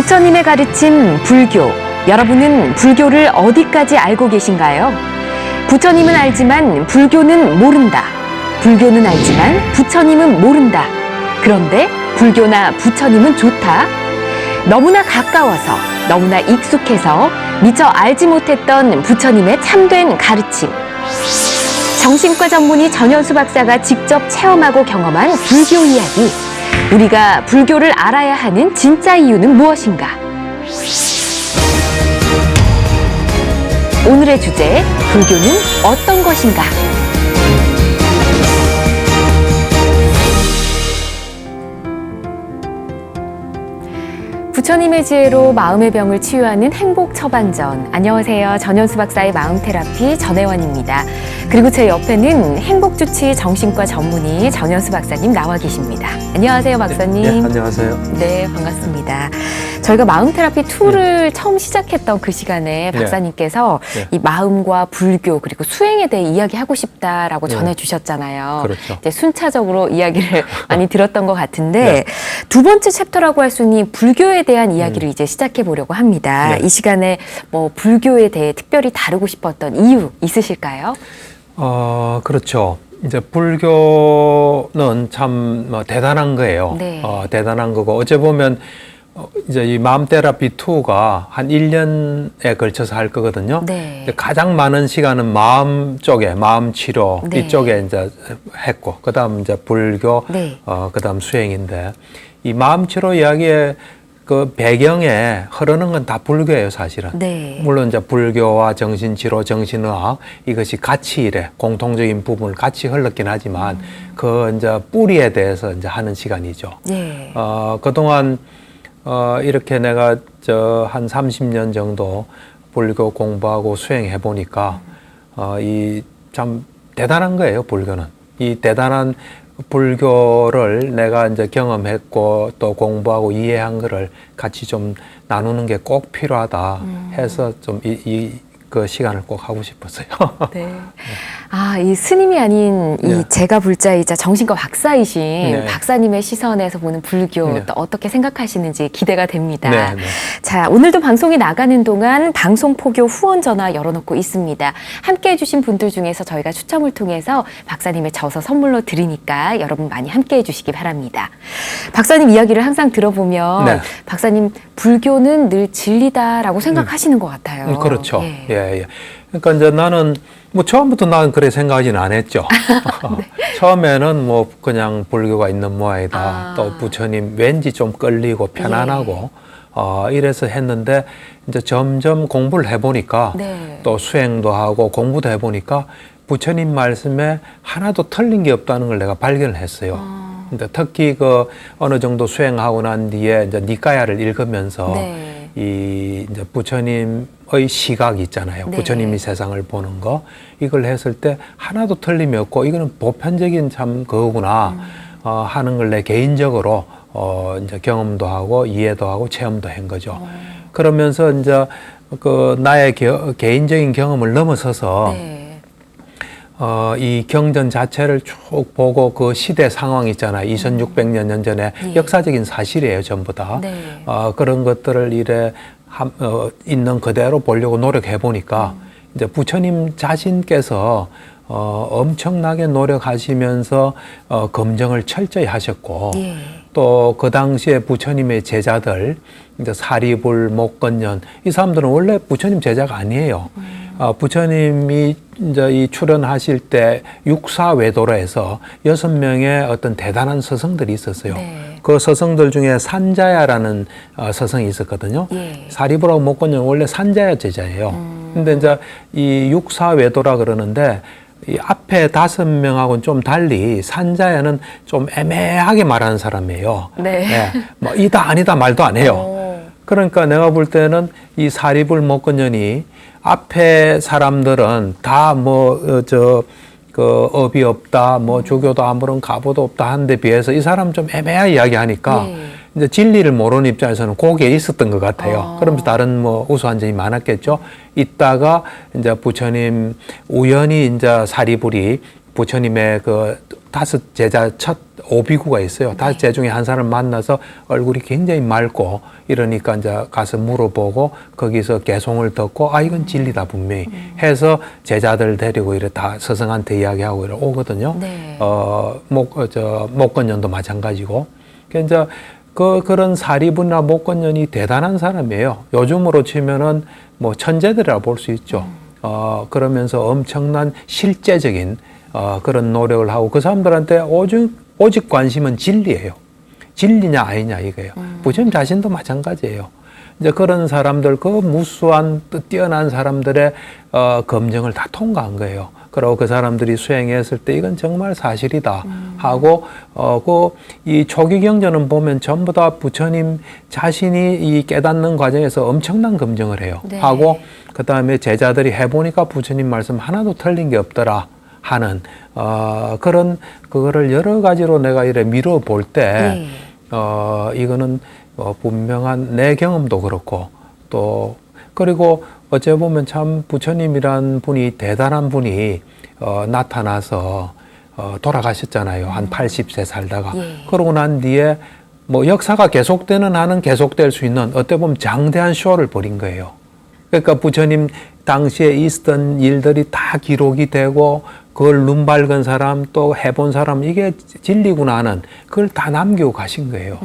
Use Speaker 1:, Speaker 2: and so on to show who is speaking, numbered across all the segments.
Speaker 1: 부처님의 가르침 불교. 여러분은 불교를 어디까지 알고 계신가요? 부처님은 알지만 불교는 모른다. 불교는 알지만 부처님은 모른다. 그런데 불교나 부처님은 좋다. 너무나 가까워서, 너무나 익숙해서 미처 알지 못했던 부처님의 참된 가르침. 정신과 전문의 전현수 박사가 직접 체험하고 경험한 불교 이야기. 우리가 불교를 알아야 하는 진짜 이유는 무엇인가? 오늘의 주제, 불교는 어떤 것인가? 부처님의 지혜로 마음의 병을 치유하는 행복 처방전. 안녕하세요. 전현수 박사의 마음 테라피 전혜원입니다. 그리고 제 옆에는 행복주치 정신과 전문의 전현수 박사님 나와 계십니다. 안녕하세요, 박사님.
Speaker 2: 네, 안녕하세요.
Speaker 1: 네, 반갑습니다. 저희가 마음 테라피 2를 처음 시작했던 그 시간에 박사님께서 이 마음과 불교 그리고 수행에 대해 이야기하고 싶다라고 전해주셨잖아요.
Speaker 2: 그렇죠.
Speaker 1: 이제 순차적으로 이야기를 많이 들었던 것 같은데 두 번째 챕터라고 할 수 있는 불교에 대한 이야기를 이제 시작해 보려고 합니다. 이 시간에 뭐 불교에 대해 특별히 다루고 싶었던 이유 있으실까요?
Speaker 2: 그렇죠. 이제 불교는 참 대단한 거예요.
Speaker 1: 네.
Speaker 2: 대단한 거고 어째 보면 이제 이 마음 테라피 2가 한 1년에 걸쳐서 할 거거든요.
Speaker 1: 네.
Speaker 2: 가장 많은 시간은 마음 쪽에, 마음 치료 이쪽에 이제 했고, 그다음 이제 불교, 그다음 수행인데 이 마음 치료 이야기에 그 배경에 흐르는 건 다 불교예요, 사실은. 물론 이제 불교와 정신치료, 정신의학 이것이 같이 이래 공통적인 부분을 같이 흘렀긴 하지만 그 이제 뿌리에 대해서 이제 하는 시간이죠. 그동안 이렇게 내가 한 30년 정도 불교 공부하고 수행해 보니까 이 참 대단한 거예요, 불교는. 이 대단한 불교를 내가 이제 경험했고 또 공부하고 이해한 거를 같이 좀 나누는 게 꼭 필요하다 해서 좀 그 시간을 꼭 하고 싶었어요.
Speaker 1: 네. 이 스님이 아닌 이 제가 불자이자 정신과 박사이신 박사님의 시선에서 보는 불교 또 어떻게 생각하시는지 기대가 됩니다. 자, 오늘도 방송이 나가는 동안 방송 포교 후원 전화 열어놓고 있습니다. 함께 해주신 분들 중에서 저희가 추첨을 통해서 박사님의 저서 선물로 드리니까 여러분 많이 함께 해주시기 바랍니다. 박사님 이야기를 항상 들어보면 박사님 불교는 늘 진리다라고 생각하시는 것 같아요.
Speaker 2: 그렇죠. 그러니까 이제 나는 뭐 처음부터 나는 그래 생각하지는 않았죠. 처음에는 뭐 그냥 불교가 있는 모양이다. 또 부처님 왠지 좀 끌리고 편안하고 이래서 했는데 이제 점점 공부를 해보니까 또 수행도 하고 공부도 해보니까 부처님 말씀에 하나도 틀린 게 없다는 걸 내가 발견을 했어요. 근데 특히 그 어느 정도 수행하고 난 뒤에 이제 니까야를 읽으면서 이 이제 부처님의 시각 있잖아요. 부처님이 세상을 보는 거 이걸 했을 때 하나도 틀림이 없고 이거는 보편적인 참 그거구나 하는 걸 내 개인적으로 이제 경험도 하고 이해도 하고 체험도 한 거죠. 그러면서 이제 그 나의 개인적인 경험을 넘어서서 이 경전 자체를 쭉 보고 그 시대 상황 있잖아요. 2600년 전에 역사적인 사실이에요, 전부 다. 그런 것들을 이래 있는 그대로 보려고 노력해 보니까 이제 부처님 자신께서 엄청나게 노력하시면서 검증을 철저히 하셨고 또 그 당시에 부처님의 제자들 이제 사리불, 목건년 이 사람들은 원래 부처님 제자가 아니에요. 부처님이 이제 이 출연하실 때 육사외도로 해서 6명의 어떤 대단한 스승들이 있었어요. 그 스승들 중에 산자야라는 스승이 있었거든요. 사리불하고 목건년 원래 산자야 제자예요. 근데 이제 이 육사외도라 그러는데 이 앞에 5명하고는 좀 달리 산자야는 좀 애매하게 말하는 사람이에요. 뭐 이다 아니다 말도 안 해요. 그러니까 내가 볼 때는 이 사리불 목건년이 앞에 사람들은 다 그 업이 없다, 뭐 주교도 아무런 가보도 없다 하는데 비해서 이 사람 좀 애매하게 이야기하니까 이제 진리를 모르는 입장에서는 거기에 있었던 것 같아요. 그러면서 다른 뭐 우수한 점이 많았겠죠. 있다가 이제 부처님 우연히 이제 사리불이 부처님의 그 다섯 제자 첫 오비구가 있어요. 다섯 제자 중에 한 사람을 만나서 얼굴이 굉장히 맑고 이러니까 이제 가서 물어보고 거기서 개송을 듣고 아 이건 진리다 분명히 해서 제자들 데리고 이래 다 스승한테 이야기하고 이래 오거든요.
Speaker 1: 네.
Speaker 2: 목건년도 마찬가지고. 그러니까 이제 그런 사리분이나 목건년이 대단한 사람이에요. 요즘으로 치면은 뭐 천재들이라 볼 수 있죠. 그러면서 엄청난 실제적인 그런 노력을 하고 그 사람들한테 오직 관심은 진리예요. 진리냐 아니냐 이거예요. 부처님 자신도 마찬가지예요. 이제 그런 사람들, 그 무수한 뛰어난 사람들의 검증을 다 통과한 거예요. 그리고 그 사람들이 수행했을 때 이건 정말 사실이다 하고 이 초기 경전은 보면 전부 다 부처님 자신이 이 깨닫는 과정에서 엄청난 검증을 해요.
Speaker 1: 네.
Speaker 2: 하고 그 다음에 제자들이 해보니까 부처님 말씀 하나도 틀린 게 없더라 하는 그런 그거를 여러 가지로 내가 이래 미뤄볼 때 이거는 분명한 내 경험도 그렇고 또 그리고 어째 보면 참 부처님이란 분이 대단한 분이 나타나서 돌아가셨잖아요. 한 80세 살다가. 그러고 난 뒤에 뭐 역사가 계속되는 한은 계속될 수 있는 어떻게 보면 장대한 쇼를 벌인 거예요. 그러니까 부처님 당시에 있었던 일들이 다 기록이 되고 그걸 눈 밝은 사람 또 해본 사람 이게 진리구나 하는 그걸 다 남기고 가신 거예요.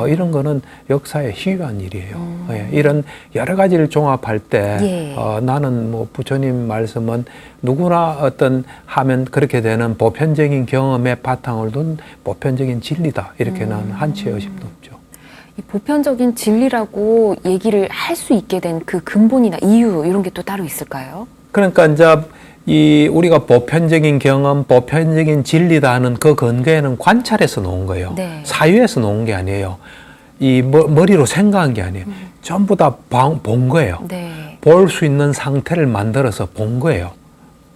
Speaker 2: 이런 거는 역사의 희귀한 일이에요. 예, 이런 여러 가지를 종합할 때 나는 뭐 부처님 말씀은 누구나 어떤 하면 그렇게 되는 보편적인 경험의 바탕을 둔 보편적인 진리다. 이렇게 나는 한치의 의심도 없죠.
Speaker 1: 이 보편적인 진리라고 얘기를 할 수 있게 된 그 근본이나 이유 이런 게 또 따로 있을까요?
Speaker 2: 그러니까 이제 우리가 보편적인 경험, 보편적인 진리다 하는 그 근거에는 관찰에서 놓은 거예요.
Speaker 1: 네.
Speaker 2: 사유에서 놓은 게 아니에요. 이 머리로 생각한 게 아니에요. 전부 다 본 거예요.
Speaker 1: 네.
Speaker 2: 볼 수 있는 상태를 만들어서 본 거예요.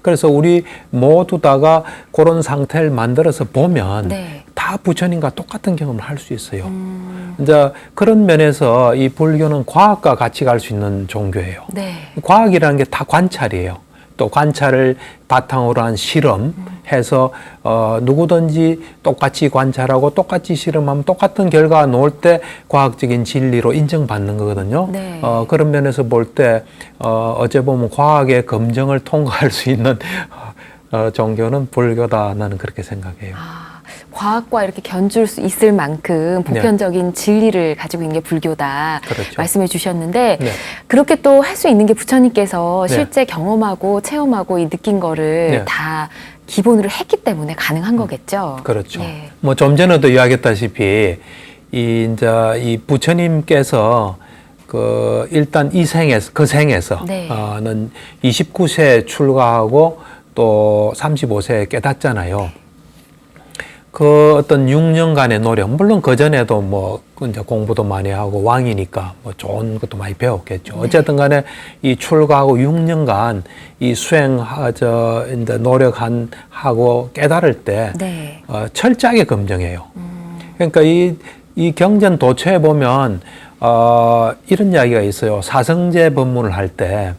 Speaker 2: 그래서 우리 모두 다가 그런 상태를 만들어서 보면 다 부처님과 똑같은 경험을 할 수 있어요. 이제 그런 면에서 이 불교는 과학과 같이 갈 수 있는 종교예요. 과학이라는 게 다 관찰이에요. 또 관찰을 바탕으로 한 실험해서 누구든지 똑같이 관찰하고 똑같이 실험하면 똑같은 결과가 나올 때 과학적인 진리로 인정받는 거거든요. 그런 면에서 볼 때 어째 보면 과학의 검증을 통과할 수 있는 종교는 불교다 나는 그렇게 생각해요.
Speaker 1: 과학과 이렇게 견줄 수 있을 만큼 보편적인 진리를 가지고 있는 게 불교다 말씀해 주셨는데 그렇게 또 할 수 있는 게 부처님께서 실제 경험하고 체험하고 이 느낀 거를 다 기본으로 했기 때문에 가능한 거겠죠.
Speaker 2: 그렇죠. 뭐 좀 전에도 이야기했다시피 이 부처님께서 일단 이 생에서 그 생에서는 29세에 출가하고 또 35세에 깨닫잖아요. 그 어떤 6년간의 노력, 물론 그 전에도 뭐 이제 공부도 많이 하고 왕이니까 뭐 좋은 것도 많이 배웠겠죠. 어쨌든 간에 이 출가하고 6년간 이 이제 노력하고 깨달을 때 철저하게 검증해요. 그러니까 이 경전 도처에 보면 이런 이야기가 있어요. 사성제 법문을 할 때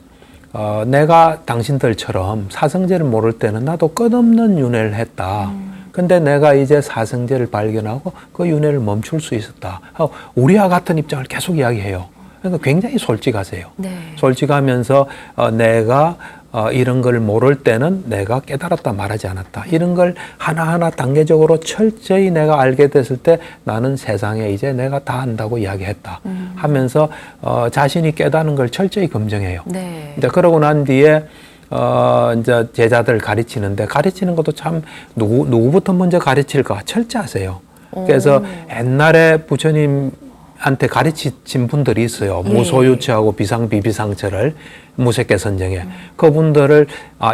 Speaker 2: 내가 당신들처럼 사성제를 모를 때는 나도 끝없는 윤회를 했다. 근데 내가 이제 사성제를 발견하고 그 윤회를 멈출 수 있었다. 우리와 같은 입장을 계속 이야기해요. 그러니까 굉장히 솔직하세요. 솔직하면서 내가 이런 걸 모를 때는 내가 깨달았다 말하지 않았다. 이런 걸 하나하나 단계적으로 철저히 내가 알게 됐을 때 나는 세상에 이제 내가 다 안다고 이야기했다. 하면서 자신이 깨닫는 걸 철저히 검증해요. 이제 그러고 난 뒤에 이제 제자들 가르치는데 가르치는 것도 참 누구부터 먼저 가르칠까 철저하세요. 그래서 옛날에 부처님한테 가르친 분들이 있어요. 무소유치하고 비상비비상처를 무색계 선정에 그분들을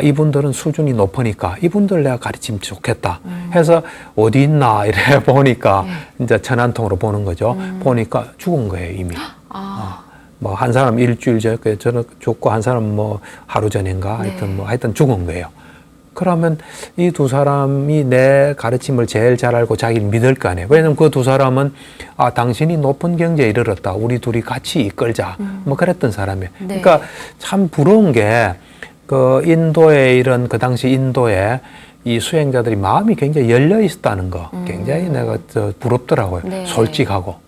Speaker 2: 이분들은 수준이 높으니까 이분들 내가 가르치면 좋겠다 해서 어디 있나 이래 보니까 이제 천안통으로 보는 거죠. 보니까 죽은 거예요 이미. 뭐 한 사람 일주일 전에 저는 죽고 한 사람 뭐 하루 전인가 하여튼 죽은 거예요. 그러면 이 두 사람이 내 가르침을 제일 잘 알고 자기를 믿을 거 아니에요. 왜냐면 그 두 사람은 당신이 높은 경지에 이르렀다. 우리 둘이 같이 이끌자. 뭐 그랬던 사람이에요. 그러니까 참 부러운 게 그 인도에 그 당시 인도에 이 수행자들이 마음이 굉장히 열려 있었다는 거 굉장히 내가 부럽더라고요.
Speaker 1: 네.
Speaker 2: 솔직하고.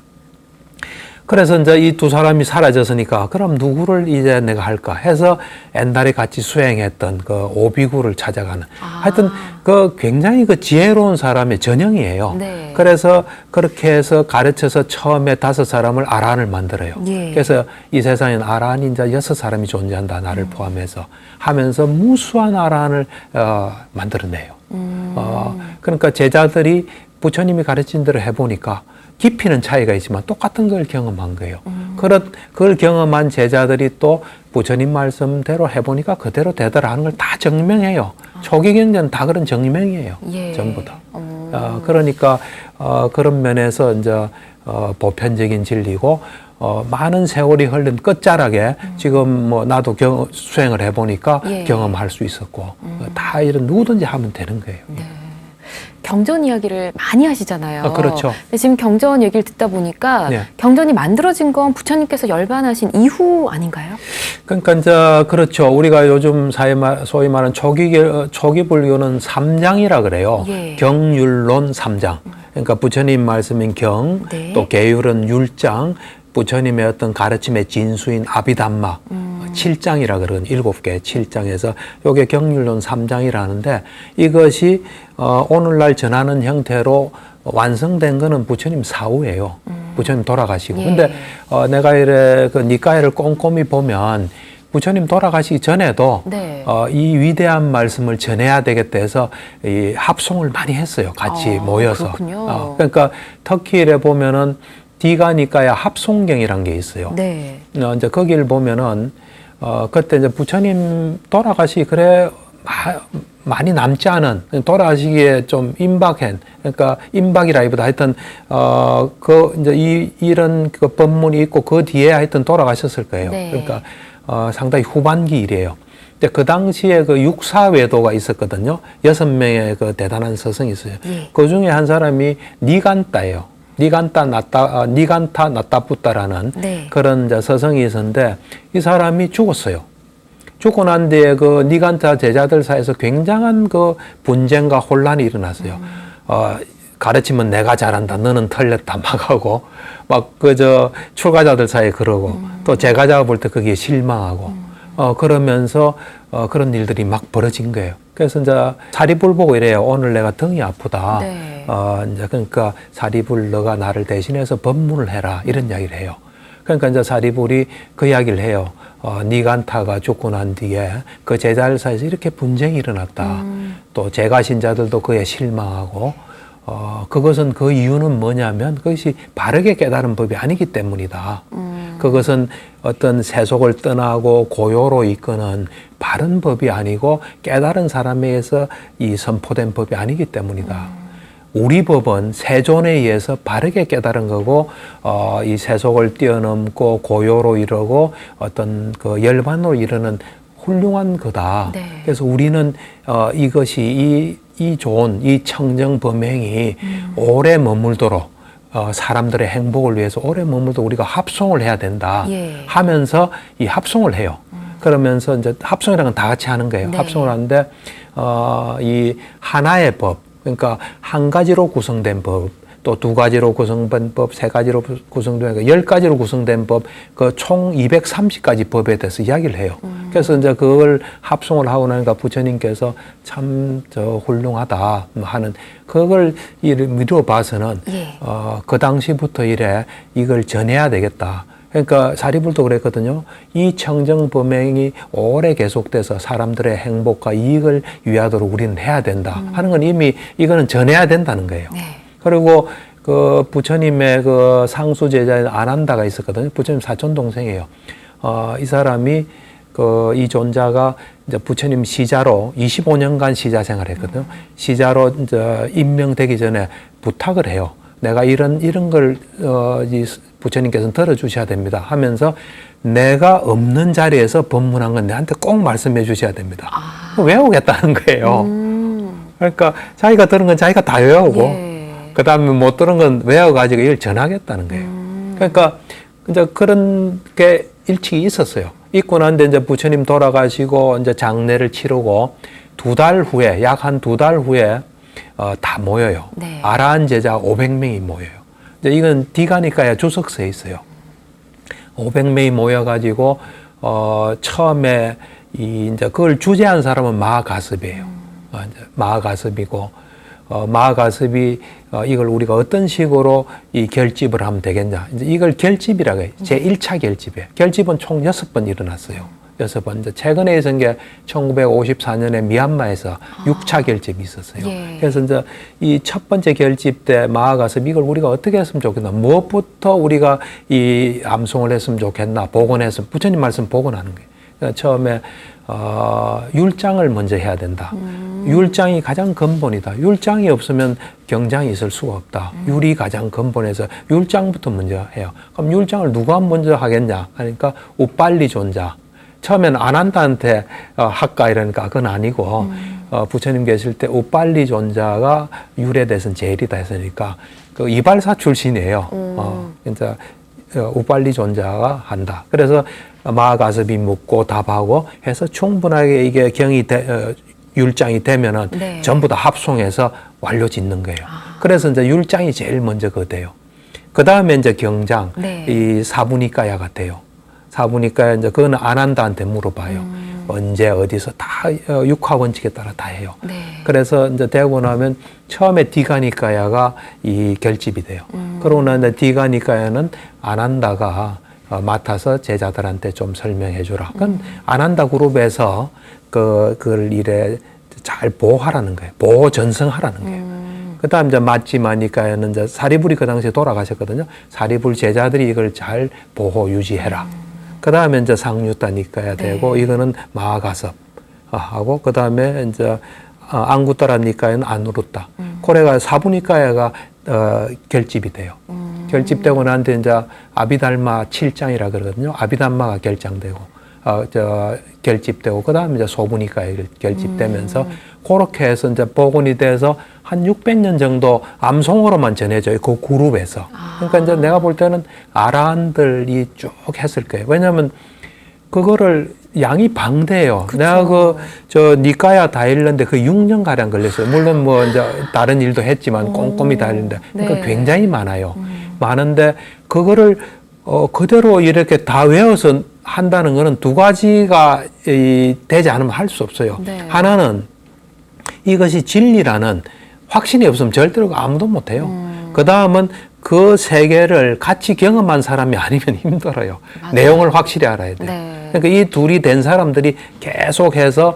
Speaker 2: 그래서 이제 이 두 사람이 사라졌으니까 그럼 누구를 이제 내가 할까 해서 옛날에 같이 수행했던 그 오비구를 찾아가는 하여튼 그 굉장히 그 지혜로운 사람의 전형이에요.
Speaker 1: 네.
Speaker 2: 그래서 그렇게 해서 가르쳐서 처음에 5사람을 아란을 만들어요.
Speaker 1: 예.
Speaker 2: 그래서 이 세상엔 아란이 이제 6사람이 존재한다, 나를 포함해서 하면서 무수한 아란을 만들어내요. 그러니까 제자들이 부처님이 가르친 대로 해보니까 깊이는 차이가 있지만 똑같은 걸 경험한 거예요. 그걸 경험한 제자들이 또 부처님 말씀대로 해보니까 그대로 되더라 하는 걸 다 증명해요. 초기 경전은 다 그런 증명이에요.
Speaker 1: 예.
Speaker 2: 전부 다. 그러니까 그런 면에서 이제 보편적인 진리고 많은 세월이 흘린 끝자락에 지금 뭐 나도 수행을 해보니까
Speaker 1: 예.
Speaker 2: 경험할 수 있었고 다 이런 누구든지 하면 되는 거예요.
Speaker 1: 네. 경전 이야기를 많이 하시잖아요.
Speaker 2: 그렇죠.
Speaker 1: 근데 지금 경전 얘기를 듣다 보니까
Speaker 2: 네.
Speaker 1: 경전이 만들어진 건 부처님께서 열반하신 이후 아닌가요?
Speaker 2: 그러니까 이제 그렇죠. 우리가 요즘 소위 말하는 초기 불교는 3장이라 그래요.
Speaker 1: 예.
Speaker 2: 경율론 3장. 그러니까 부처님 말씀인 경,
Speaker 1: 네.
Speaker 2: 또 계율은 율장, 부처님의 어떤 가르침의 진수인 아비담마 7장이라 그러는 7개 7장에서 요게 경율론 3장이라는데 이것이 오늘날 전하는 형태로 완성된 거는 부처님 사후예요. 부처님 돌아가시고.
Speaker 1: 예.
Speaker 2: 근데 내가 이래 그 니까이를 꼼꼼히 보면 부처님 돌아가시기 전에도
Speaker 1: 네.
Speaker 2: 이 위대한 말씀을 전해야 되겠다 해서 이 합송을 많이 했어요. 같이 모여서.
Speaker 1: 그렇군요.
Speaker 2: 그러니까 터키에 보면은 디가니까야 합송경이란 게 있어요.
Speaker 1: 네.
Speaker 2: 이제 거기를 보면은 그때 이제 부처님 돌아가시 그래 많이 남지 않은 돌아가시기에 좀 임박한 그러니까 임박이라기보다 하여튼 그 이제 이런 그 법문이 있고 그 뒤에 하여튼 돌아가셨을 거예요.
Speaker 1: 네.
Speaker 2: 그러니까 상당히 후반기 일이에요. 그 당시에 그 육사외도가 있었거든요. 6명의 그 대단한 스승이 있어요.
Speaker 1: 예.
Speaker 2: 그 중에 한 사람이 니간타예요. 니간타 나타푸타라는
Speaker 1: 네.
Speaker 2: 그런 이제 스승이 있었는데 이 사람이 죽었어요. 죽고 난 뒤에 그 니간타 제자들 사이에서 굉장한 그 분쟁과 혼란이 일어났어요. 가르치면 내가 잘한다, 너는 틀렸다 막 하고 막 그저 출가자들 사이에 그러고 또 제가자가 볼 때 거기에 실망하고 그러면서 그런 일들이 막 벌어진 거예요. 그래서 이제 사리불 보고 이래요. 오늘 내가 등이 아프다.
Speaker 1: 네.
Speaker 2: 이제 그러니까 사리불 너가 나를 대신해서 법문을 해라 이런 이야기를 해요. 그러니까 이제 사리불이 그 이야기를 해요. 니간타가 죽고 난 뒤에 그 제자들 사이에서 이렇게 분쟁이 일어났다. 또 제가 신자들도 그에 실망하고 그것은 그 이유는 뭐냐면 그것이 바르게 깨달은 법이 아니기 때문이다. 그것은 어떤 세속을 떠나고 고요로 이끄는 바른 법이 아니고 깨달은 사람에 의해서 이 선포된 법이 아니기 때문이다. 우리 법은 세존에 의해서 바르게 깨달은 거고 이 세속을 뛰어넘고 고요로 이르고 어떤 그 열반으로 이르는 훌륭한 거다.
Speaker 1: 네.
Speaker 2: 그래서 우리는 이것이 이 좋은 이 청정 범행이 오래 머물도록 사람들의 행복을 위해서 오래 머물도록 우리가 합송을 해야 된다.
Speaker 1: 예.
Speaker 2: 하면서 이 합송을 해요. 그러면서 이제 합송이라는 건 다 같이 하는 거예요.
Speaker 1: 네.
Speaker 2: 합송을 하는데 이 하나의 법 그러니까 한 가지로 구성된 법, 또 2가지로 구성된 법, 3가지로 구성된 법, 10가지로 구성된 법, 그 총 230가지 법에 대해서 이야기를 해요. 그래서 이제 그걸 합송을 하고 나니까 부처님께서 참 훌륭하다 하는 그걸 미루어 봐서는
Speaker 1: 예.
Speaker 2: 그 당시부터 이래 이걸 전해야 되겠다. 그러니까 사리불도 그랬거든요. 이 청정 범행이 오래 계속돼서 사람들의 행복과 이익을 위하도록 우리는 해야 된다 하는 건 이미 이거는 전해야 된다는 거예요.
Speaker 1: 네.
Speaker 2: 그리고 그 부처님의 그 상수 제자인 아난다가 있었거든요. 부처님 사촌 동생이에요. 이 사람이 그 이 존자가 이제 부처님 시자로 25년간 시자 생활했거든요. 시자로 이제 임명되기 전에 부탁을 해요. 내가 이런 걸 부처님께서는 들어주셔야 됩니다 하면서 내가 없는 자리에서 법문한 건 내한테 꼭 말씀해 주셔야 됩니다. 외우겠다는 거예요. 그러니까 자기가 들은 건 자기가 다 외우고
Speaker 1: 예.
Speaker 2: 그 다음에 못 들은 건 외워가지고 이걸 전하겠다는 거예요. 그러니까 이제 그런 게 일찍이 있었어요. 있고 난 뒤에 이제 부처님 돌아가시고 이제 장례를 치르고 2달 후에, 약 한 2달 후에 다 모여요.
Speaker 1: 네.
Speaker 2: 아라한 제자 500명이 모여요. 이제 이건 디가니까야 주석서에 있어요. 500명이 모여가지고 처음에 이제 그걸 주재한 사람은 마가습이에요. 이제 마가습이고 마가습이 이걸 우리가 어떤 식으로 이 결집을 하면 되겠냐. 이제 이걸 결집이라고 해요. 제1차 결집이에요. 결집은 총 6번 일어났어요. 6번. 이제 최근에 있은 게 1954년에 미얀마에서 6차 결집이 있었어요.
Speaker 1: 예.
Speaker 2: 그래서 이제 이 첫 번째 결집 때 마가서 이걸 우리가 어떻게 했으면 좋겠나. 무엇부터 우리가 이 암송을 했으면 좋겠나. 복원했으면, 부처님 말씀 복원하는 거예요. 그러니까 처음에 율장을 먼저 해야 된다. 율장이 가장 근본이다. 율장이 없으면 경장이 있을 수가 없다. 율이 가장 근본에서 율장부터 먼저 해요. 그럼 율장을 누가 먼저 하겠냐? 그러니까 우빨리 존자. 처음에는 아난다한테 할까 이러니까 그건 아니고 부처님 계실 때 우빨리 존자가 율에 대해서는 제일이다 했으니까 그 이발사 출신이에요. 그러니까 우빨리 존자가 한다. 그래서 마가섭이 묻고 답하고 해서 충분하게 이게 율장이 되면은
Speaker 1: 네. 전부
Speaker 2: 전부 다 합송해서 완료 짓는 거예요. 그래서 이제 율장이 제일 먼저 돼요. 그 다음에 이제 경장,
Speaker 1: 네.
Speaker 2: 이 사부니까야가 돼요. 사부니까야 이제 그거는 아난다한테 물어봐요. 언제 어디서 다 육화 원칙에 따라 다 해요.
Speaker 1: 네.
Speaker 2: 그래서 이제 되고 나면 처음에 디가니까야가 이 결집이 돼요. 그러고 나서 디가니까야는 아난다가 맡아서 제자들한테 좀 설명해 주라. 그건 아난다 그룹에서 그걸 이래 잘 보호하라는 거예요. 보호 전승하라는 거예요. 그다음 이제 마찌마니까야는 이제 사리불이 그 당시에 돌아가셨거든요. 사리불 제자들이 이걸 잘 보호 유지해라. 그다음에 이제 상류따니까야 되고
Speaker 1: 네.
Speaker 2: 이거는 마가섭 하고 그다음에 이제 안구따라니까야는 아누르따. 고래가 사부니까야가 결집이 돼요. 결집되고 나한테 이제 아비달마 7장이라 그러거든요. 아비달마가 결장되고 결집되고 그다음에 이제 소부니까야 결집되면서 그렇게 해서 이제 복원이 돼서 한 600년 정도 암송으로만 전해져요. 그 그룹에서. 그러니까 이제 내가 볼 때는 아라한들이 쭉 했을 거예요. 왜냐하면 그거를 양이 방대해요.
Speaker 1: 그쵸.
Speaker 2: 내가 니까야 다 읽는데 그 6년 가량 걸렸어요. 물론 뭐 이제 다른 일도 했지만 꼼꼼히 다 읽는데 그러니까
Speaker 1: 네.
Speaker 2: 굉장히 많아요. 많은데 그거를 그대로 이렇게 다 외워서 한다는 거는 두 가지가 되지 않으면 할 수 없어요.
Speaker 1: 네.
Speaker 2: 하나는 이것이 진리라는 확신이 없으면 절대로 아무도 못해요. 그 다음은 그 세계를 같이 경험한 사람이 아니면 힘들어요.
Speaker 1: 맞아요.
Speaker 2: 내용을 확실히 알아야 돼요.
Speaker 1: 네.
Speaker 2: 그러니까 이 둘이 된 사람들이 계속해서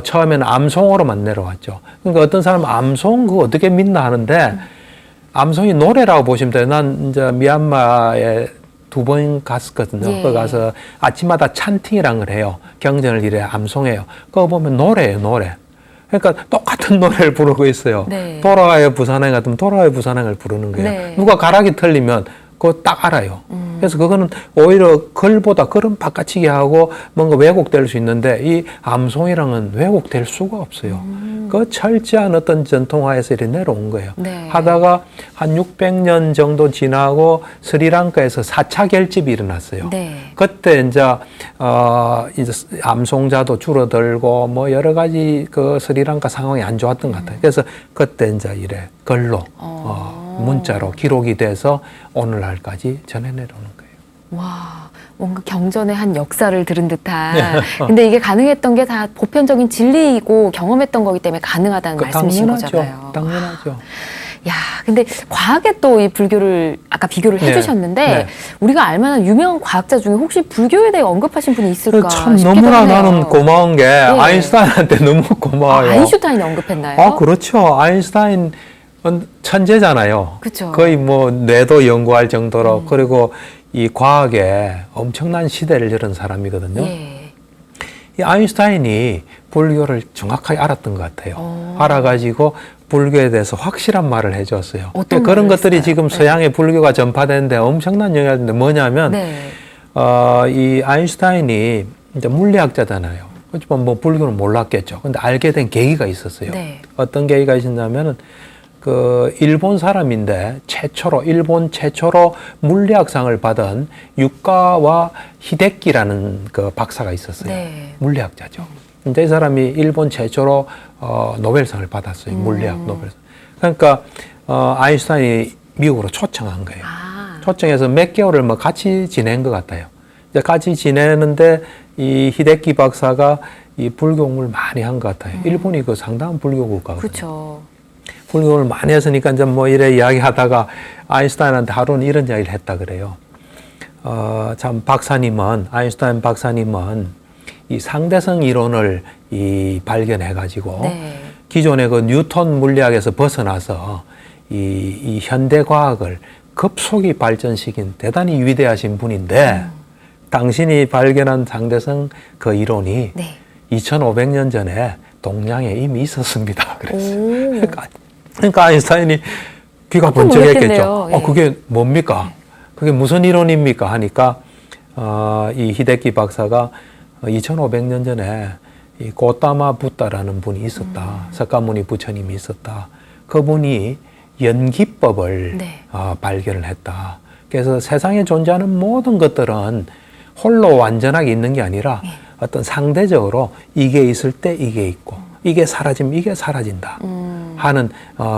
Speaker 2: 처음에는 암송으로만 내려왔죠. 그러니까 어떤 사람은 암송 그거 어떻게 믿나 하는데 암송이 노래라고 보시면 돼요. 난 이제 미얀마에 2번 갔었거든요.
Speaker 1: 예.
Speaker 2: 거기 가서 아침마다 찬팅이란 걸 해요. 경전을 이래 암송해요. 그거 보면 노래예요, 노래. 그러니까 똑같은 노래를 부르고 있어요.
Speaker 1: 네.
Speaker 2: 돌아와요 부산행 같으면 돌아와요 부산행을 부르는 거예요.
Speaker 1: 네.
Speaker 2: 누가 가락이 틀리면 그거 딱 알아요. 그래서 그거는 오히려 글보다 글은 바꿔치기 하고 뭔가 왜곡될 수 있는데 이 암송이랑은 왜곡될 수가 없어요. 그 철저한 어떤 전통화에서 이렇게 내려온 거예요.
Speaker 1: 네.
Speaker 2: 하다가 한 600년 정도 지나고 스리랑카에서 4차 결집이 일어났어요.
Speaker 1: 네.
Speaker 2: 그때 이제 암송자도 줄어들고 뭐 여러 가지 그 스리랑카 상황이 안 좋았던 것 같아요. 그래서 그때 이제 이래 글로 문자로 기록이 돼서 오늘날까지 전해내려오는 거예요.
Speaker 1: 와, 뭔가 경전의 한 역사를 들은 듯한. 근데 이게 가능했던 게 다 보편적인 진리이고 경험했던 거기 때문에 가능하다는 말씀이신 거잖아요.
Speaker 2: 당연하죠.
Speaker 1: 야, 근데 과학에 또 이 불교를 아까 비교를
Speaker 2: 네.
Speaker 1: 해주셨는데
Speaker 2: 네.
Speaker 1: 우리가 알만한 유명한 과학자 중에 혹시 불교에 대해 언급하신 분이 있을까
Speaker 2: 참
Speaker 1: 싶기도
Speaker 2: 너무나
Speaker 1: 하네요.
Speaker 2: 나는 고마운 게 아인슈타인한테 너무 고마워요.
Speaker 1: 아인슈타인이 언급했나요?
Speaker 2: 그렇죠. 아인슈타인 천재잖아요.
Speaker 1: 그쵸.
Speaker 2: 거의 뭐 뇌도 연구할 정도로 그리고 이 과학에 엄청난 시대를 열은 사람이거든요.
Speaker 1: 예.
Speaker 2: 이 아인슈타인이 불교를 정확하게 알았던 것 같아요. 알아가지고 불교에 대해서 확실한 말을 해줬어요.
Speaker 1: 어떤
Speaker 2: 그런
Speaker 1: 말을
Speaker 2: 것들이
Speaker 1: 했어요?
Speaker 2: 지금 서양의 불교가 전파되는데 엄청난 영향을 주는데 뭐냐면
Speaker 1: 네.
Speaker 2: 이 아인슈타인이 이제 물리학자잖아요. 그렇지만 뭐 불교는 몰랐겠죠. 근데 알게 된 계기가 있었어요.
Speaker 1: 네.
Speaker 2: 어떤 계기가 있었냐면은 그 일본 사람인데 일본 최초로 물리학상을 받은 유카와 히데키라는 그 박사가 있었어요.
Speaker 1: 네.
Speaker 2: 물리학자죠. 이제 이 사람이 일본 최초로 노벨상을 받았어요. 물리학 노벨상. 그러니까 아인슈타인이 미국으로 초청한 거예요. 초청해서 몇 개월을 뭐 같이 지낸 것 같아요. 이제 같이 지내는데 이 히데키 박사가 이 불교공부를 많이 한 것 같아요. 일본이 그 상당한 불교 국가거든요.
Speaker 1: 그렇죠.
Speaker 2: 불교를 많이 했으니까 이제 뭐 이래 이야기하다가 아인슈타인한테 하루는 이런 이야기를 했다 그래요. 참 아인슈타인 박사님은 이 상대성 이론을 발견해 가지고
Speaker 1: 네.
Speaker 2: 기존의 그 뉴턴 물리학에서 벗어나서 이 현대 과학을 급속히 발전시킨 대단히 위대하신 분인데 당신이 발견한 상대성 그 이론이
Speaker 1: 네.
Speaker 2: 2500년 전에 동양에 이미 있었습니다. 그랬어요. 그러니까 아인슈타인이 귀가 번쩍했겠죠.
Speaker 1: 예.
Speaker 2: 그게 뭡니까? 그게 무슨 이론입니까? 하니까 이 히데키 박사가 2500년 전에 이 고타마 붓다라는 분이 있었다. 석가모니 부처님이 있었다. 그분이 연기법을
Speaker 1: 네.
Speaker 2: 발견을 했다. 그래서 세상에 존재하는 모든 것들은 홀로 완전하게 있는 게 아니라 어떤 상대적으로 이게 있을 때 이게 있고 이게 사라지면 이게 사라진다 하는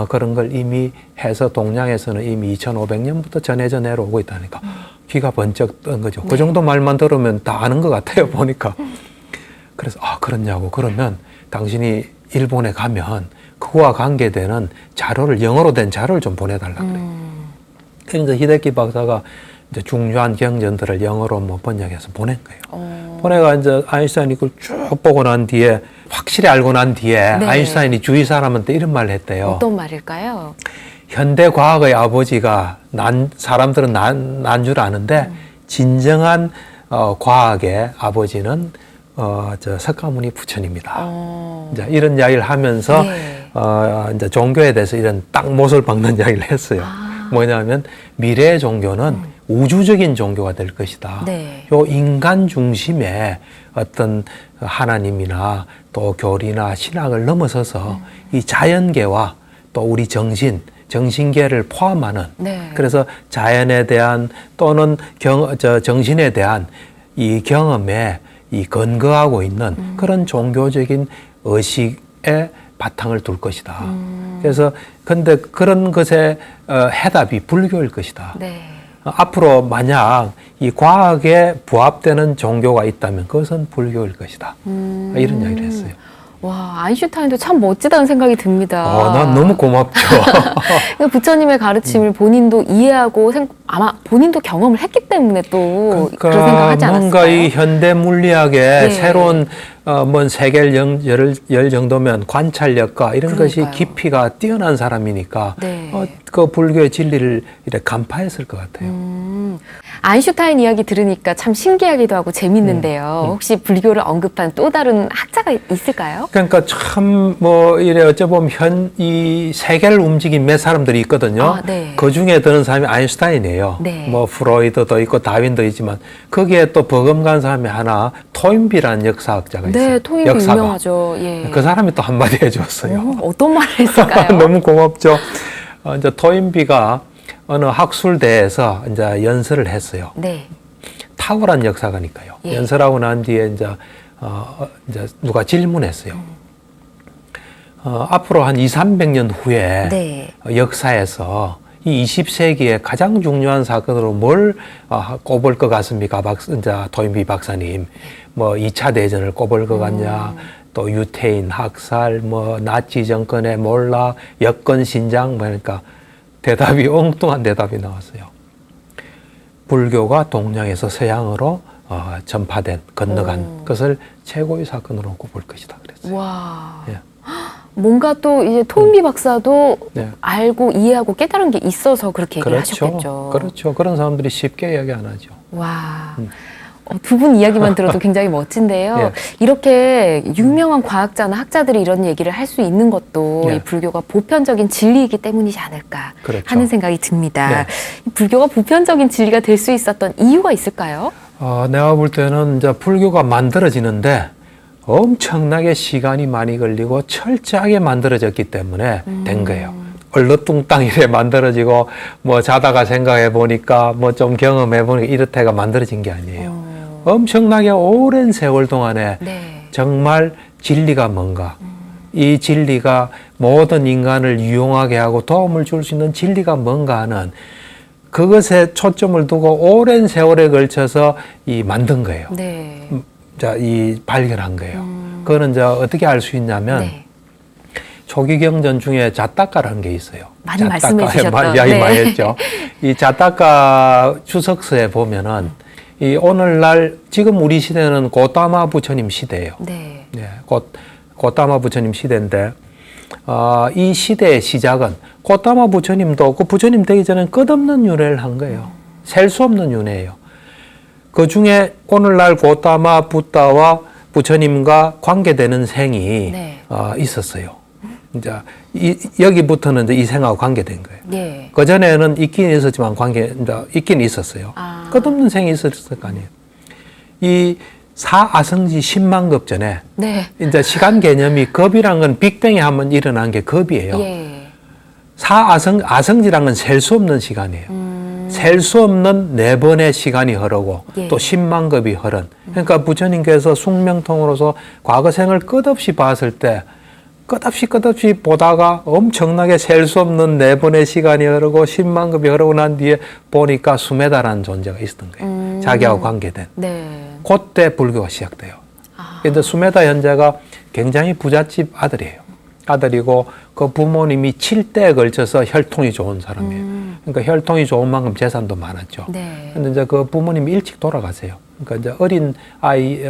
Speaker 2: 그런 걸 이미 해서 동양에서는 이미 2500년부터 전해져 내려오고 있다니까 귀가 번쩍 뜬 거죠. 그 정도 말만 들으면 다 아는 것 같아요. 보니까. 그래서 그렇냐고. 그러면 당신이 일본에 가면 그와 관계되는 자료를 영어로 된 자료를 좀 보내달라 그래요. 그래서 히데키 박사가 이제 중요한 경전들을 영어로 뭐 번역해서 보낸 거예요. 보내가 이제 아인슈타인이 그걸 쭉 보고 난 뒤에 확실히 알고 난 뒤에
Speaker 1: 네.
Speaker 2: 아인슈타인이 주위 사람한테 이런 말을 했대요.
Speaker 1: 어떤 말일까요?
Speaker 2: 현대 과학의 아버지가 사람들은 난 줄 아는데 진정한 과학의 아버지는 저 석가모니 부처님이다. 이제 이런 이야기를 하면서
Speaker 1: 네.
Speaker 2: 이제 종교에 대해서 이런 딱 못을 박는 이야기를 했어요. 뭐냐면 미래의 종교는 우주적인 종교가 될 것이다.
Speaker 1: 네.
Speaker 2: 요 인간 중심의 어떤 하나님이나 또 교리나 신학을 넘어서서 이 자연계와 또 우리 정신계를 포함하는
Speaker 1: 네.
Speaker 2: 그래서 자연에 대한 또는 정신에 대한 이 경험에 이 근거하고 있는 그런 종교적인 의식에 바탕을 둘 것이다. 그래서 근데 그런 것의 해답이 불교일 것이다.
Speaker 1: 네.
Speaker 2: 앞으로 만약 이 과학에 부합되는 종교가 있다면 그것은 불교일 것이다. 이런 이야기를 했어요.
Speaker 1: 와, 아인슈타인도 참 멋지다는 생각이 듭니다.
Speaker 2: 난 너무 고맙죠.
Speaker 1: 부처님의 가르침을 본인도 이해하고 아마 본인도 경험을 했기 때문에 또
Speaker 2: 그러니까
Speaker 1: 그런 생각하지 않았을까요?
Speaker 2: 뭔가 이 현대 물리학의
Speaker 1: 네.
Speaker 2: 새로운 뭔 세계를 열 정도면 관찰력과 이런 것이
Speaker 1: 그러니까요.
Speaker 2: 깊이가 뛰어난 사람이니까
Speaker 1: 네.
Speaker 2: 그 불교의 진리를 이렇게 간파했을 것 같아요.
Speaker 1: 아인슈타인 이야기 들으니까 참 신기하기도 하고 재밌는데요. 혹시 불교를 언급한 또 다른 학자가 있을까요?
Speaker 2: 그러니까 참 뭐 이래 어쩌보면 이 세계를 움직인 몇 사람들이 있거든요.
Speaker 1: 네.
Speaker 2: 그 중에 드는 사람이 아인슈타인이에요.
Speaker 1: 네.
Speaker 2: 뭐 프로이드도 있고 다윈도 있지만 거기에 또 버금간 사람이 하나 토인비라는 역사학자가 있어요.
Speaker 1: 네, 토인비
Speaker 2: 역사가.
Speaker 1: 유명하죠. 예.
Speaker 2: 그 사람이 또 한마디 해줬어요.
Speaker 1: 어떤 말을 했을까요?
Speaker 2: 너무 고맙죠. 이제 토인비가 어느 학술대에서 이제 연설을 했어요.
Speaker 1: 네.
Speaker 2: 탁월한 역사가니까요.
Speaker 1: 예.
Speaker 2: 연설하고 난 뒤에 이제 누가 질문했어요. 앞으로 한 200~300년 후에
Speaker 1: 네.
Speaker 2: 역사에서 이 20세기에 가장 중요한 사건으로 뭘 꼽을 것 같습니까? 이제 토인비 박사님. 뭐 2차 대전을 꼽을 것 같냐? 또 유태인 학살, 뭐 나치 정권의 몰락, 여권 신장, 그러니까 대답이 엉뚱한 대답이 나왔어요. 불교가 동양에서 서양으로 전파된, 건너간 것을 최고의 사건으로 꼽을 것이다. 그랬어요.
Speaker 1: 와.
Speaker 2: 예.
Speaker 1: 뭔가 또 이제 토인비 박사도
Speaker 2: 네.
Speaker 1: 알고 이해하고 깨달은 게 있어서 그렇게 얘기를 하셨겠죠.
Speaker 2: 그렇죠. 그런 사람들이 쉽게 이야기 안 하죠.
Speaker 1: 와. 두 분 이야기만 들어도 굉장히 멋진데요.
Speaker 2: 예.
Speaker 1: 이렇게 유명한 과학자나 학자들이 이런 얘기를 할 수 있는 것도
Speaker 2: 예.
Speaker 1: 이 불교가 보편적인 진리이기 때문이지 않을까
Speaker 2: 그렇죠.
Speaker 1: 하는 생각이 듭니다.
Speaker 2: 네.
Speaker 1: 이 불교가 보편적인 진리가 될 수 있었던 이유가 있을까요?
Speaker 2: 내가 볼 때는 이제 불교가 만들어지는데 엄청나게 시간이 많이 걸리고 철저하게 만들어졌기 때문에 된 거예요. 얼렁뚱땅 이래 만들어지고 뭐 자다가 생각해 보니까 뭐 좀 경험해 보니까 이렇게가 만들어진 게 아니에요. 엄청나게 오랜 세월 동안에
Speaker 1: 네.
Speaker 2: 정말 진리가 뭔가, 이 진리가 모든 인간을 유용하게 하고 도움을 줄 수 있는 진리가 뭔가 하는 그것에 초점을 두고 오랜 세월에 걸쳐서 이 만든 거예요.
Speaker 1: 네.
Speaker 2: 자, 이 발견한 거예요. 그거는 이제 어떻게 알 수 있냐면
Speaker 1: 네.
Speaker 2: 초기 경전 중에 자타가라는 게 있어요.
Speaker 1: 많이 말씀해 주셨던.
Speaker 2: 이야기
Speaker 1: 네.
Speaker 2: 많이 했죠. 이 자타가 주석서에 보면은 이 오늘날 지금 우리 시대는 고타마 부처님 시대예요.
Speaker 1: 네.
Speaker 2: 네, 고타마 부처님 시대인데 이 시대의 시작은 고타마 부처님도 그 부처님 되기 전에 끝없는 윤회를 한 거예요. 셀 수 없는 윤회예요. 그 중에 오늘날 고타마 붓다와 부처님과 관계되는 생이
Speaker 1: 네.
Speaker 2: 있었어요. 이제 여기부터는 이제 이 생하고 관계된 거예요.
Speaker 1: 네.
Speaker 2: 그 전에는 있긴 있었지만 있긴 있었어요.
Speaker 1: 아.
Speaker 2: 끝없는 생이 있었을 거 아니에요. 이 사아성지 10만 급 전에
Speaker 1: 네.
Speaker 2: 이제 시간 개념이 급이란 건 빅뱅에 한번 일어난 게 급이에요.
Speaker 1: 예.
Speaker 2: 아성지란 건 셀 수 없는 시간이에요. 셀 수 없는 4번의 시간이 흐르고
Speaker 1: 예.
Speaker 2: 또 10만 급이 흐른. 그러니까 부처님께서 숙명통으로서 과거생을 끝없이 봤을 때 끝없이 보다가 엄청나게 셀 수 없는 4번의 시간이 흐르고 10만 급이 흐르고 난 뒤에 보니까 수메다라는 존재가 있었던 거예요. 자기하고 관계된.
Speaker 1: 네.
Speaker 2: 그때 불교가 시작돼요.
Speaker 1: 아.
Speaker 2: 그런데 수메다 현자가 굉장히 부잣집 아들이에요. 아들이고 그 부모님이 7대에 걸쳐서 혈통이 좋은 사람이에요. 그러니까 혈통이 좋은 만큼 재산도 많았죠.
Speaker 1: 네.
Speaker 2: 근데 이제 그 부모님이 일찍 돌아가세요. 그러니까 이제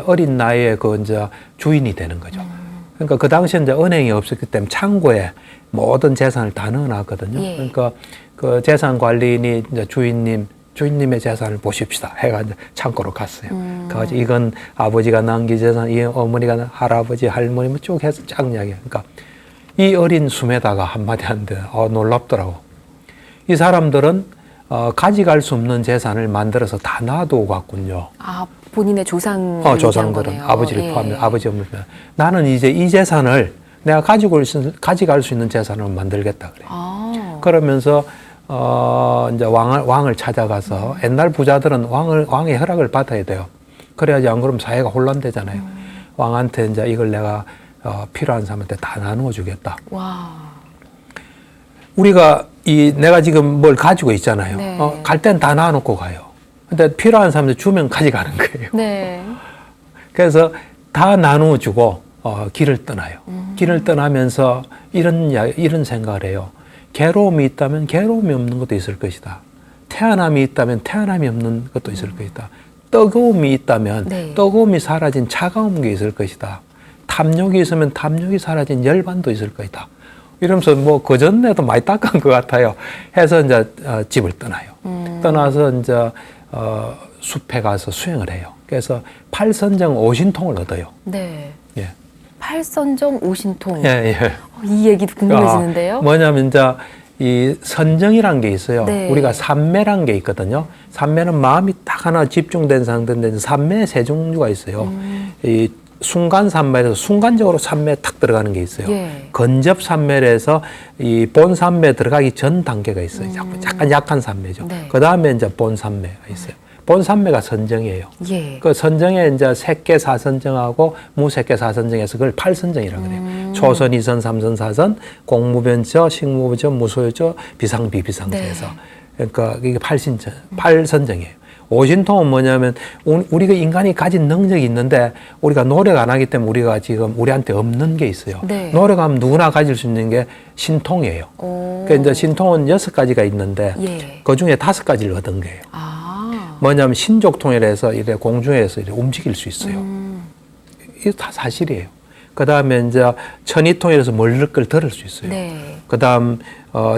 Speaker 2: 어린 나이에 그 이제 주인이 되는 거죠. 그러니까 그 당시에 이제 은행이 없었기 때문에 창고에 모든 재산을 다 넣어놨거든요.
Speaker 1: 예.
Speaker 2: 그러니까 그 재산 관리인이 이제 주인님의 재산을 보십시다. 해가지고 창고로 갔어요. 그래서 이건 아버지가 남긴 재산, 이 어머니가 할아버지, 할머니 뭐 쭉 해서 쫙 이야기해요. 그러니까 이 어린 수메다가 한마디 하는데 놀랍더라고. 이 사람들은 가져갈 수 없는 재산을 만들어서 다 놔두고 갔군요.
Speaker 1: 아, 본인의 조상.
Speaker 2: 조상들은 아버지를 포함해 아버지 어머니. 나는 이제 이 재산을 내가 가져갈 수 있는 재산을 만들겠다 그래.
Speaker 1: 아.
Speaker 2: 그러면서 이제 왕을 찾아가서 옛날 부자들은 왕의 허락을 받아야 돼요. 그래야지 안 그러면 사회가 혼란되잖아요. 왕한테 이제 이걸 내가 필요한 사람한테 다 나누어 주겠다.
Speaker 1: 와.
Speaker 2: 우리가 내가 지금 뭘 가지고 있잖아요.
Speaker 1: 네.
Speaker 2: 갈 땐 다 나눠놓고 가요. 근데 필요한 사람한테 주면 가져가는 거예요.
Speaker 1: 네.
Speaker 2: 그래서 다 나누어 주고 길을 떠나요. 길을 떠나면서 이런 생각을 해요. 괴로움이 있다면 괴로움이 없는 것도 있을 것이다. 태어남이 있다면 태어남이 없는 것도 있을 것이다. 뜨거움이 있다면
Speaker 1: 네.
Speaker 2: 뜨거움이 사라진 차가운 게 있을 것이다. 탐욕이 있으면 탐욕이 사라진 열반도 있을 것이다. 이러면서 뭐 그전에도 많이 닦은 것 같아요. 해서 이제 집을 떠나요. 떠나서 이제 숲에 가서 수행을 해요. 그래서 팔선정 오신통을 얻어요.
Speaker 1: 네.
Speaker 2: 예.
Speaker 1: 팔선정 오신통.
Speaker 2: 예, 예.
Speaker 1: 이 얘기도 궁금해지는데요.
Speaker 2: 뭐냐면 이제 이 선정이란 게 있어요.
Speaker 1: 네.
Speaker 2: 우리가 삼매란 게 있거든요. 삼매는 마음이 딱 하나 집중된 상태인데 삼매에 세 종류가 있어요. 이 순간 삼매에서 순간적으로 삼매에 탁 들어가는 게 있어요.
Speaker 1: 예.
Speaker 2: 근접 삼매에서 이 본 삼매 들어가기 전 단계가 있어요. 약간 약한 삼매죠.
Speaker 1: 네.
Speaker 2: 그 다음에 이제 본 삼매가 있어요. 본 삼매가 선정이에요.
Speaker 1: 예.
Speaker 2: 그 선정에 이제 색계 사선정하고 무색계 사선정에서 그걸 팔선정이라고 그래요. 초선, 이선, 삼선, 사선, 공무변저, 식무변저, 무소유저, 비상, 비비상저에서.
Speaker 1: 네.
Speaker 2: 그러니까 이게 팔선정이에요. 오신통은 뭐냐면 우리가 인간이 가진 능력이 있는데 우리가 노력 안 하기 때문에 우리가 지금 우리한테 없는 게 있어요.
Speaker 1: 네.
Speaker 2: 노력하면 누구나 가질 수 있는 게 신통이에요. 그러니까 이제 신통은 6가지가 있는데
Speaker 1: 예.
Speaker 2: 그 중에 5가지를 얻은 거예요.
Speaker 1: 아.
Speaker 2: 뭐냐면 신족통이라서 이래 공중에서 이래 움직일 수 있어요. 이게 다 사실이에요. 그 다음에 이제 천이통이라서 멀리 걸 들을 수 있어요.
Speaker 1: 네.
Speaker 2: 그 다음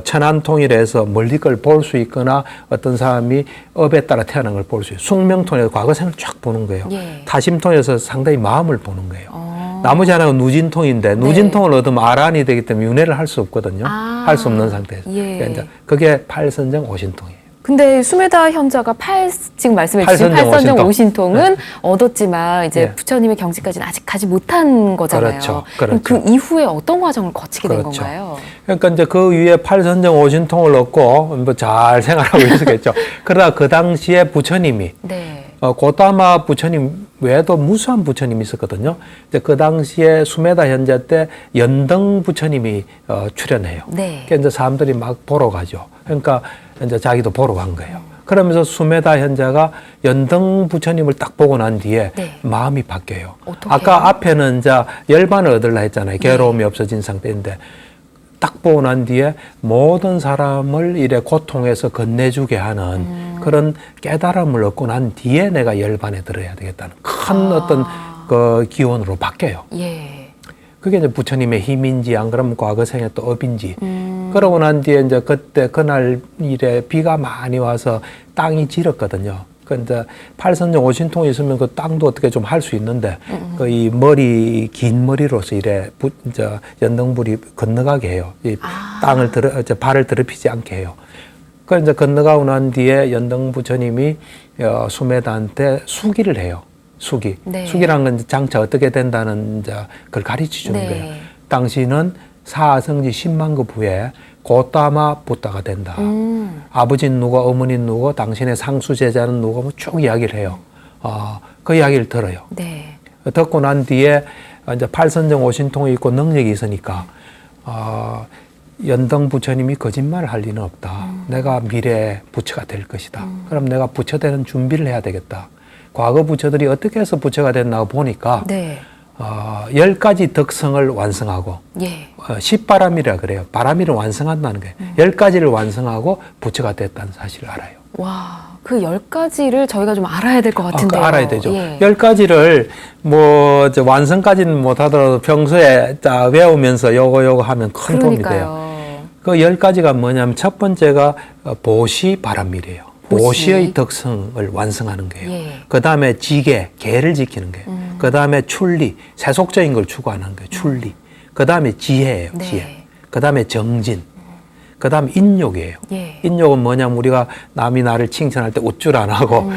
Speaker 2: 천안통이라서 멀리 걸 볼 수 있거나 어떤 사람이 업에 따라 태어난 걸 볼 수 있어요. 숙명통에서 과거생을 쫙 보는 거예요.
Speaker 1: 예.
Speaker 2: 타심통에서 상당히 마음을 보는 거예요. 나머지 하나가 누진통인데 누진통을 얻으면 아란이 되기 때문에 윤회를 할 수 없거든요.
Speaker 1: 아.
Speaker 2: 할 수 없는 상태에서.
Speaker 1: 예.
Speaker 2: 그러니까 이제 그게 팔선정 오신통이에요.
Speaker 1: 근데 수메다 현자가 지금 말씀해 주신
Speaker 2: 팔선정
Speaker 1: 팔선정
Speaker 2: 오신통.
Speaker 1: 오신통은 얻었지만 이제
Speaker 2: 네.
Speaker 1: 부처님의 경지까지는 아직 가지 못한 거잖아요.
Speaker 2: 그렇죠.
Speaker 1: 그럼 그 이후에 어떤 과정을 거치게 된
Speaker 2: 그렇죠.
Speaker 1: 건가요?
Speaker 2: 그러니까 이제 그 위에 팔선정 오신통을 얻고 뭐 잘 생활하고 있었겠죠. 그러다 그 당시에 부처님이
Speaker 1: 네.
Speaker 2: 고타마 부처님 외에도 무수한 부처님이 있었거든요. 이제 그 당시에 수메다 현자 때 연등 부처님이 출연해요.
Speaker 1: 네.
Speaker 2: 그러니까 이제 사람들이 막 보러 가죠. 그러니까 이제 자기도 보러 간 거예요. 그러면서 수메다 현자가 연등 부처님을 딱 보고 난 뒤에
Speaker 1: 네.
Speaker 2: 마음이 바뀌어요.
Speaker 1: 어떡해요?
Speaker 2: 아까 앞에는 이제 열반을 얻으려 했잖아요. 괴로움이 없어진 상태인데 딱 보고 난 뒤에 모든 사람을 이래 고통에서 건네주게 하는 그런 깨달음을 얻고 난 뒤에 내가 열반에 들어야 되겠다는 큰 어떤 그 기원으로 바뀌어요.
Speaker 1: 예.
Speaker 2: 그게 이제 부처님의 힘인지 안 그러면 과거 생에 또 업인지. 그러고 난 뒤에 이제 그때 그날 일에 비가 많이 와서 땅이 질었거든요. 그 이제 팔선정 오신통이 있으면 그 땅도 어떻게 좀 할 수 있는데 그 이 머리 긴 머리로서 이래 이제 연등불이 건너가게 해요. 이 땅을 발을 더럽히지 않게 해요. 그 이제 건너가고 난 뒤에 연등 부처님이 수메다한테 수기를 해요. 수기.
Speaker 1: 네.
Speaker 2: 수기란 건 장차 어떻게 된다는 이제 그걸 가르쳐 주는
Speaker 1: 네.
Speaker 2: 거예요. 당신은 사성지 10만급 후에 고따마 부따가 된다. 아버지는 누구, 어머니는 누구, 당신의 상수 제자는 누구, 뭐 쭉 이야기를 해요. 그 이야기를 들어요.
Speaker 1: 네.
Speaker 2: 듣고 난 뒤에 이제 팔선정 오신통이 있고 능력이 있으니까 연등 부처님이 거짓말을 할 리는 없다. 내가 미래의 부처가 될 것이다. 그럼 내가 부처 되는 준비를 해야 되겠다. 과거 부처들이 어떻게 해서 부처가 됐나 보니까
Speaker 1: 네.
Speaker 2: 10가지 덕성을 완성하고
Speaker 1: 예.
Speaker 2: 10바람이라 그래요. 바람이를 완성한다는 거예요. 10가지를 완성하고 부처가 됐다는 사실을 알아요.
Speaker 1: 와, 그 10가지를 저희가 좀 알아야 될 것 같은데요.
Speaker 2: 알아야 되죠.
Speaker 1: 예.
Speaker 2: 10가지를 뭐 완성까지는 못하더라도 평소에 외우면서 요거 하면 큰 도움이 돼요.
Speaker 1: 그러니까요.
Speaker 2: 그 10가지가 뭐냐면 첫 번째가 보시 바람일이에요. 보시의 덕성을 완성하는 거예요.
Speaker 1: 예.
Speaker 2: 그 다음에 지계, 계를 지키는 거예요. 그 다음에 출리, 세속적인 걸 추구하는 거예요. 출리. 그 다음에 지혜예요.
Speaker 1: 네.
Speaker 2: 지혜. 그 다음에 정진. 그 다음에 인욕이에요.
Speaker 1: 예.
Speaker 2: 인욕은 뭐냐면 우리가 남이 나를 칭찬할 때 웃줄 안 하고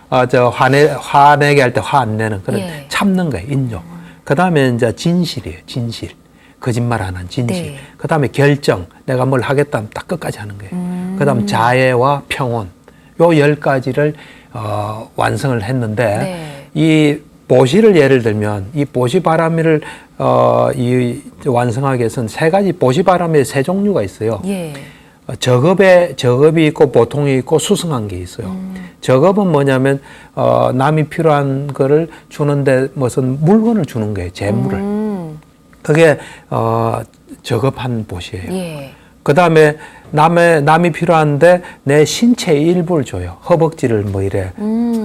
Speaker 2: 화내게 할 때 화 안 내는 그런
Speaker 1: 예.
Speaker 2: 참는 거예요. 인욕. 그 다음에 이제 진실이에요. 진실. 거짓말 안 하는 진실.
Speaker 1: 네.
Speaker 2: 그 다음에 결정. 내가 뭘 하겠다면 딱 끝까지 하는 거예요. 그 다음 자애와 평온. 요 10가지를 완성을 했는데
Speaker 1: 네.
Speaker 2: 이 보시를 예를 들면 이 보시바람이를 이 완성하기 위해서는 3가지 보시바람의 3종류가 있어요.
Speaker 1: 예.
Speaker 2: 저급이 있고 보통이 있고 수승한 게 있어요. 저급은 뭐냐면 남이 필요한 거를 주는데 무슨 물건을 주는 거예요. 재물을. 그게 저급한 보시예요.
Speaker 1: 예.
Speaker 2: 그 다음에 남이 필요한데 내 신체의 일부를 줘요. 허벅지를 뭐 이래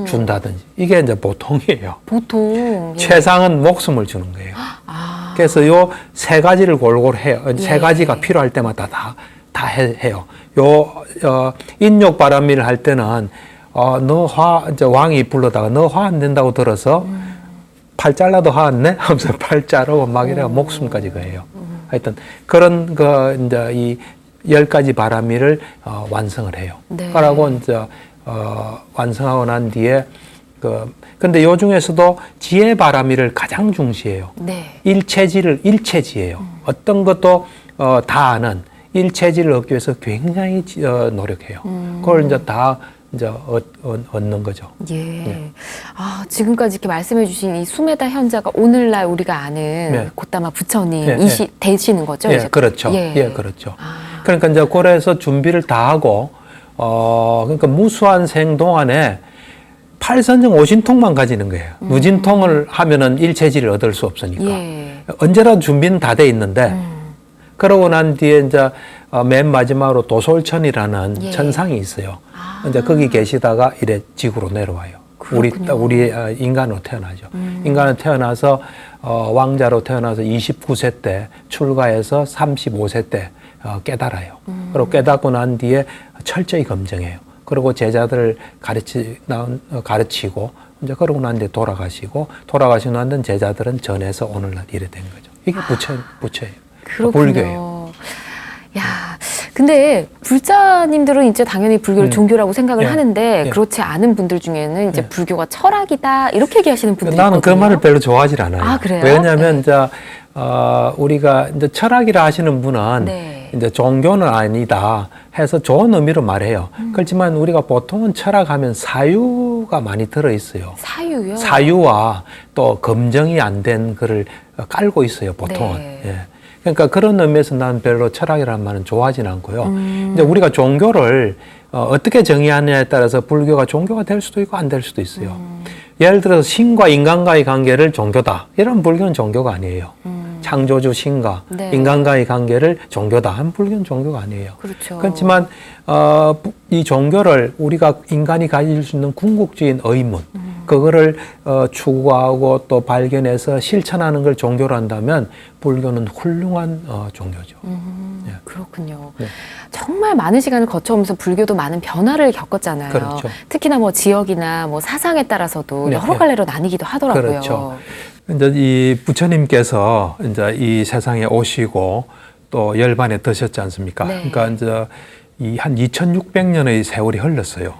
Speaker 2: 준다든지. 이게 이제 보통이에요.
Speaker 1: 보통. 예.
Speaker 2: 최상은 목숨을 주는 거예요.
Speaker 1: 아.
Speaker 2: 그래서 요 3가지를 골고루 해요.
Speaker 1: 예.
Speaker 2: 3가지가 필요할 때마다 다 해요. 인욕 바람일을 할 때는 이제 왕이 불러다가 너 화 안 낸다고 들어서 팔 잘라도 화 안 내? 하면서 팔 자르고 막 이래가 목숨까지 거예요. 하여튼 그런 이제 이 10가지 바람일을 완성을 해요.
Speaker 1: 네.
Speaker 2: 그러고 이제 완성하고 난 뒤에 근데 요 중에서도 지혜 바람일을 가장 중시해요.
Speaker 1: 네.
Speaker 2: 일체지예요. 어떤 것도 다 아는 일체지를 얻기 위해서 굉장히 노력해요. 그걸 이제 다 얻는 거죠.
Speaker 1: 예. 아, 지금까지 이렇게 말씀해 주신 이 수메다 현자가 오늘날 우리가 아는
Speaker 2: 네.
Speaker 1: 고따마 부처님
Speaker 2: 네,
Speaker 1: 되시는 거죠?
Speaker 2: 예,
Speaker 1: 이제?
Speaker 2: 그렇죠.
Speaker 1: 예.
Speaker 2: 예, 그렇죠.
Speaker 1: 아.
Speaker 2: 그러니까 이제 그래서 준비를 다 하고, 그러니까 무수한 생 동안에 팔선정 오신통만 가지는 거예요. 무진통을 하면은 일체지를 얻을 수 없으니까.
Speaker 1: 예.
Speaker 2: 언제라도 준비는 다 돼 있는데, 그러고 난 뒤에 이제 맨 마지막으로 도솔천이라는
Speaker 1: 예.
Speaker 2: 천상이 있어요.
Speaker 1: 아.
Speaker 2: 이제 거기 계시다가 이래 지구로 내려와요.
Speaker 1: 그렇군요.
Speaker 2: 우리 인간으로 태어나죠. 인간으로 태어나서 왕자로 태어나서 29세 때 출가해서 35세 때 깨달아요. 그리고 깨닫고 난 뒤에 철저히 검증해요. 그리고 제자들을 가르치고 이제 그러고 난 뒤에 돌아가시고 난 뒤에 제자들은 전해서 오늘날 이래 된 거죠. 이게 부처예요.
Speaker 1: 그렇군요.
Speaker 2: 불교예요.
Speaker 1: 야, 근데 불자님들은 이제 당연히 불교를 종교라고 생각을
Speaker 2: 예.
Speaker 1: 하는데
Speaker 2: 예.
Speaker 1: 그렇지 않은 분들 중에는 이제 불교가 철학이다 이렇게 얘기하시는 분들이
Speaker 2: 나는
Speaker 1: 있거든요.
Speaker 2: 그 말을 별로 좋아하지 않아요.
Speaker 1: 아, 그래요?
Speaker 2: 왜냐하면
Speaker 1: 네.
Speaker 2: 이제 우리가 이제 철학이라 하시는 분은
Speaker 1: 네.
Speaker 2: 이제 종교는 아니다 해서 좋은 의미로 말해요. 그렇지만 우리가 보통은 철학하면 사유가 사유가 많이 들어 있어요.
Speaker 1: 사유요?
Speaker 2: 사유와 또 검증이 안 된 글을 깔고 있어요, 보통은.
Speaker 1: 네.
Speaker 2: 예. 그러니까 그런 의미에서 나는 별로 철학이라는 말은 좋아하진 않고요. 이제 우리가 종교를 어떻게 정의하느냐에 따라서 불교가 종교가 될 수도 있고 안 될 수도 있어요. 예를 들어서 신과 인간과의 관계를 종교다. 이런 불교는 종교가 아니에요. 창조주 신과
Speaker 1: 네.
Speaker 2: 인간과의 관계를 종교다. 한 불교는 종교가 아니에요.
Speaker 1: 그렇죠.
Speaker 2: 그렇지만 이 종교를 우리가 인간이 가질 수 있는 궁극적인 의문, 그거를 추구하고 또 발견해서 실천하는 걸 종교로 한다면 불교는 훌륭한 종교죠. 예.
Speaker 1: 그렇군요.
Speaker 2: 네.
Speaker 1: 정말 많은 시간을 거쳐오면서 불교도 많은 변화를 겪었잖아요.
Speaker 2: 그렇죠.
Speaker 1: 특히나 뭐 지역이나 뭐 사상에 따라서도
Speaker 2: 네,
Speaker 1: 여러
Speaker 2: 네.
Speaker 1: 갈래로 나뉘기도 하더라고요.
Speaker 2: 그렇죠. 이제 이 부처님께서 이제 이 세상에 오시고 또 열반에 드셨지 않습니까?
Speaker 1: 네.
Speaker 2: 그러니까 이제 이 한 2,600년의 세월이 흘렀어요.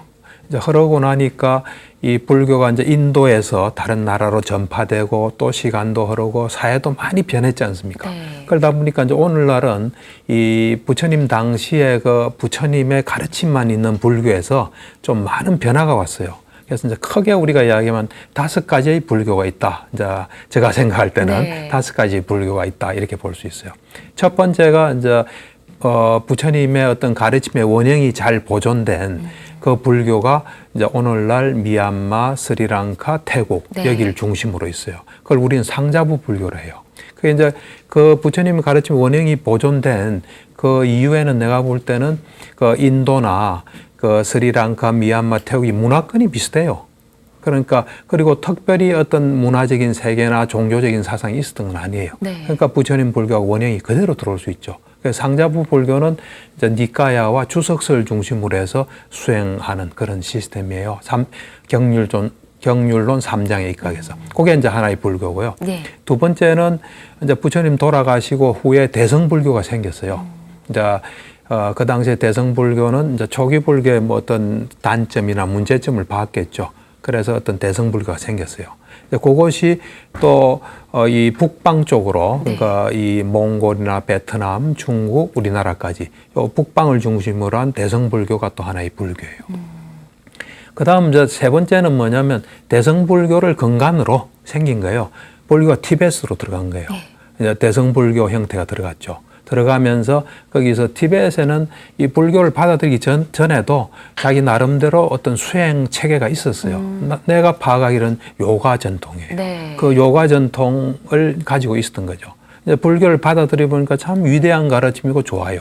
Speaker 2: 이제 흐르고 나니까 이 불교가 이제 인도에서 다른 나라로 전파되고 또 시간도 흐르고 사회도 많이 변했지 않습니까?
Speaker 1: 네.
Speaker 2: 그러다 보니까 이제 오늘날은 이 부처님 당시에 그 부처님의 가르침만 있는 불교에서 좀 많은 변화가 왔어요. 그래서 이제 크게 우리가 이야기하면 5가지의 불교가 있다. 이제 제가 생각할 때는
Speaker 1: 네.
Speaker 2: 5가지 불교가 있다. 이렇게 볼 수 있어요. 첫 번째가 이제 부처님의 어떤 가르침의 원형이 잘 보존된 그 불교가 이제 오늘날 미얀마, 스리랑카, 태국
Speaker 1: 네.
Speaker 2: 여기를 중심으로 있어요. 그걸 우리는 상자부 불교로 해요. 그게 이제 그 부처님의 가르침 원형이 보존된 그 이유에는 내가 볼 때는 그 인도나 그 스리랑카, 미얀마, 태국이 문화권이 비슷해요. 그러니까 그리고 특별히 어떤 문화적인 세계나 종교적인 사상이 있었던 건 아니에요.
Speaker 1: 네.
Speaker 2: 그러니까 부처님 불교가 원형이 그대로 들어올 수 있죠. 그래서 상자부 불교는 이제 니까야와 주석서를 중심으로 해서 수행하는 그런 시스템이에요. 경률론 3장에 입각해서. 그게 이제 하나의 불교고요.
Speaker 1: 네.
Speaker 2: 두 번째는 이제 부처님 돌아가시고 후에 대성불교가 생겼어요. 이제 그 당시에 대성불교는 이제 초기 불교의 뭐 어떤 단점이나 문제점을 봤겠죠. 그래서 어떤 대성불교가 생겼어요. 그것이 또 이 북방 쪽으로, 그러니까 이 몽골이나 베트남, 중국, 우리나라까지 요 북방을 중심으로 한 대성불교가 또 하나의 불교예요. 그 다음 이제 세 번째는 뭐냐면 대성불교를 근간으로 생긴 거예요. 불교가 티베트로 들어간 거예요. 이제 대성불교 형태가 들어갔죠. 들어가면서 거기서 티베트에는 이 불교를 받아들이기 전에도 자기 나름대로 어떤 수행 체계가 있었어요. 내가 파악하기로는 요가 전통이에요.
Speaker 1: 네.
Speaker 2: 그 요가 전통을 가지고 있었던 거죠. 이제 불교를 받아들여 보니까 참 위대한 가르침이고 좋아요.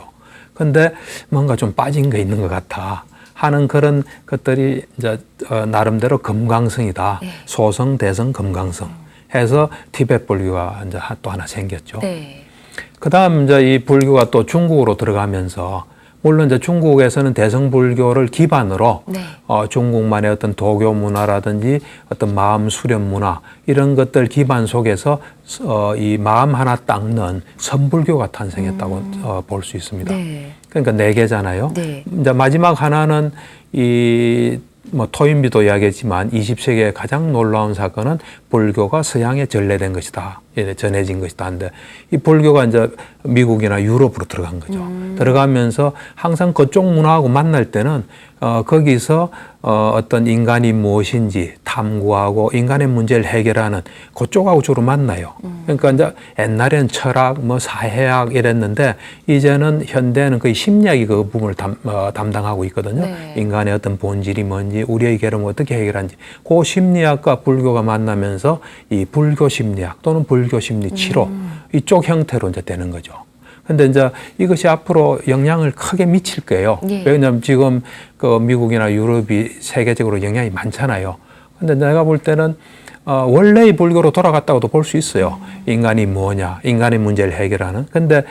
Speaker 2: 근데 뭔가 좀 빠진 게 있는 것 같아 하는 그런 것들이 이제 나름대로 금강성이다.
Speaker 1: 네.
Speaker 2: 소성, 대성, 금강성 해서 티베트 불교가 이제 또 하나 생겼죠.
Speaker 1: 네.
Speaker 2: 그 다음 이제 이 불교가 또 중국으로 들어가면서 물론 이제 중국에서는 대성불교를 기반으로
Speaker 1: 네.
Speaker 2: 중국만의 어떤 도교 문화라든지 어떤 마음 수련 문화 이런 것들 기반 속에서 이 마음 하나 닦는 선불교가 탄생했다고 볼 수 있습니다.
Speaker 1: 네.
Speaker 2: 그러니까 4개잖아요.
Speaker 1: 네.
Speaker 2: 이제 마지막 하나는 이 뭐 토인비도 이야기했지만 20세기의 가장 놀라운 사건은 불교가 서양에 전래된 것이다. 전해진 것이다. 한데 이 불교가 이제 미국이나 유럽으로 들어간 거죠. 들어가면서 항상 그쪽 문화하고 만날 때는 거기서 어떤 인간이 무엇인지 탐구하고 인간의 문제를 해결하는 그쪽하고 주로 만나요. 그러니까 이제 옛날엔 철학, 뭐 사회학 이랬는데 이제는 현대는 거의 심리학이 그 부분을 담당하고 있거든요.
Speaker 1: 네.
Speaker 2: 인간의 어떤 본질이 뭔지 우리의 괴로움을 어떻게 해결하는지 그 심리학과 불교가 만나면서 이 불교 심리학 또는 불교 심리 치료 이쪽 형태로 이제 되는 거죠. 근데 이제 이것이 앞으로 영향을 크게 미칠 거예요.
Speaker 1: 예.
Speaker 2: 왜냐하면 지금 그 미국이나 유럽이 세계적으로 영향이 많잖아요. 근데 내가 볼 때는 원래의 불교로 돌아갔다고도 볼 수 있어요. 인간이 뭐냐, 인간의 문제를 해결하는. 근데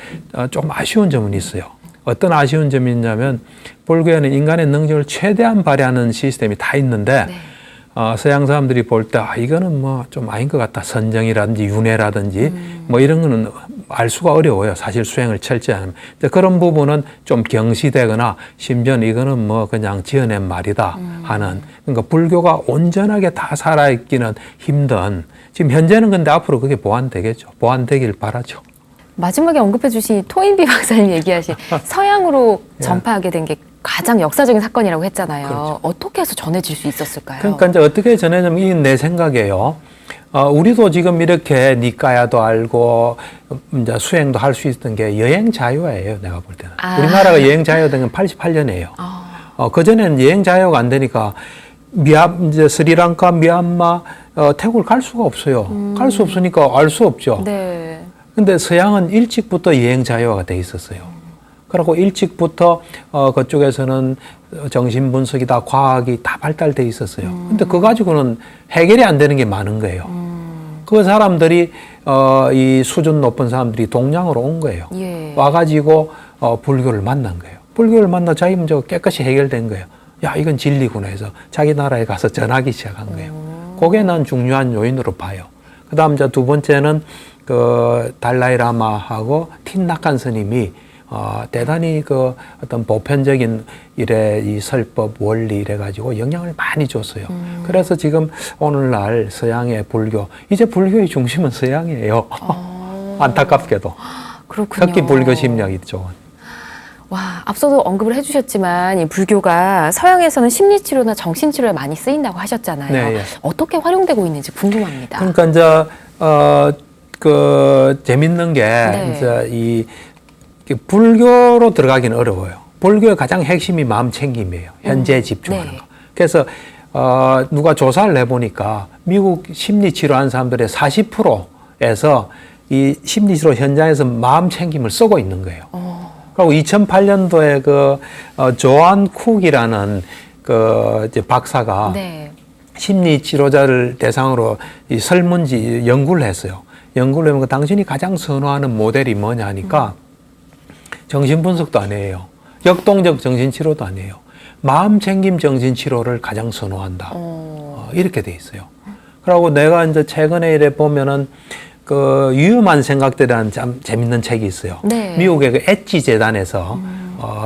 Speaker 2: 좀 아쉬운 점은 있어요. 어떤 아쉬운 점이 있냐면 불교에는 인간의 능력을 최대한 발휘하는 시스템이 다 있는데
Speaker 1: 네.
Speaker 2: 서양 사람들이 볼 때 이거는 뭐 좀 아닌 것 같다. 선정이라든지 윤회라든지 뭐 이런 거는 알 수가 어려워요. 사실 수행을 철저히 하면. 그런 부분은 좀 경시되거나 심지어는 이거는 뭐 그냥 지어낸 말이다 하는. 그러니까 불교가 온전하게 다 살아있기는 힘든. 지금 현재는 근데 앞으로 그게 보완되겠죠. 보완되길 바라죠.
Speaker 1: 마지막에 언급해 주신 토인비 박사님 얘기하신 서양으로
Speaker 2: 예.
Speaker 1: 전파하게 된 게 가장 역사적인 사건이라고 했잖아요.
Speaker 2: 그렇죠.
Speaker 1: 어떻게 해서 전해질 수 있었을까요?
Speaker 2: 그러니까 이제 어떻게 전해냐면 이건 내 생각이에요. 우리도 지금 이렇게 니까야도 알고 이제 수행도 할 수 있던 게 여행 자유예요. 내가 볼 때는. 우리나라가 여행 자유가 된 건 88년이에요. 그전에는 여행 자유가 안 되니까 이제 스리랑카, 미얀마, 태국을 갈 수가 없어요. 갈 수 없으니까 알 수 없죠.
Speaker 1: 네.
Speaker 2: 근데 서양은 일찍부터 여행 자유화가 돼 있었어요. 그리고 일찍부터 그쪽에서는 정신분석이다, 과학이 다 발달돼 있었어요. 근데 그거 가지고는 해결이 안 되는 게 많은 거예요. 그 사람들이 이 수준 높은 사람들이 동양으로 온 거예요.
Speaker 1: 예.
Speaker 2: 와가지고 불교를 만난 거예요. 불교를 만나 자기 문제가 깨끗이 해결된 거예요. 야, 이건 진리구나 해서 자기 나라에 가서 전하기 시작한 거예요. 그게 난 중요한 요인으로 봐요. 그 다음 이제 두 번째는 그 달라이라마하고 틴나칸 스님이 대단히 그 어떤 보편적인 일에 이 설법, 원리 이래가지고 영향을 많이 줬어요. 그래서 지금 오늘날 서양의 불교, 이제 불교의 중심은 서양이에요. 안타깝게도.
Speaker 1: 그렇군요.
Speaker 2: 특히 불교 심리학 쪽은.
Speaker 1: 와, 앞서도 언급을 해주셨지만 이 불교가 서양에서는 심리치료나 정신치료에 많이 쓰인다고 하셨잖아요.
Speaker 2: 네, 예.
Speaker 1: 어떻게 활용되고 있는지 궁금합니다.
Speaker 2: 그러니까 이제 그 재밌는 게
Speaker 1: 네.
Speaker 2: 이제 이 불교로 들어가기는 어려워요. 불교의 가장 핵심이 마음 챙김이에요. 현재에 집중하는
Speaker 1: 네.
Speaker 2: 거. 그래서 누가 조사를 해보니까 미국 심리치료하는 사람들의 40%에서 이 심리치료 현장에서 마음 챙김을 쓰고 있는 거예요. 그리고 2008년도에 그 조안 쿡이라는 그 이제 박사가
Speaker 1: 네.
Speaker 2: 심리 치료자를 대상으로 이 설문지 연구를 했어요. 연구를 하면 당신이 가장 선호하는 모델이 뭐냐 하니까 정신분석도 안 해요. 역동적 정신치료도 안 해요. 마음챙김 정신치료를 가장 선호한다. 이렇게 돼 있어요. 그리고 내가 이제 최근에 이래 보면은 그 위험한 생각들이라는 참 재밌는 책이 있어요.
Speaker 1: 네.
Speaker 2: 미국의 그 엣지 재단에서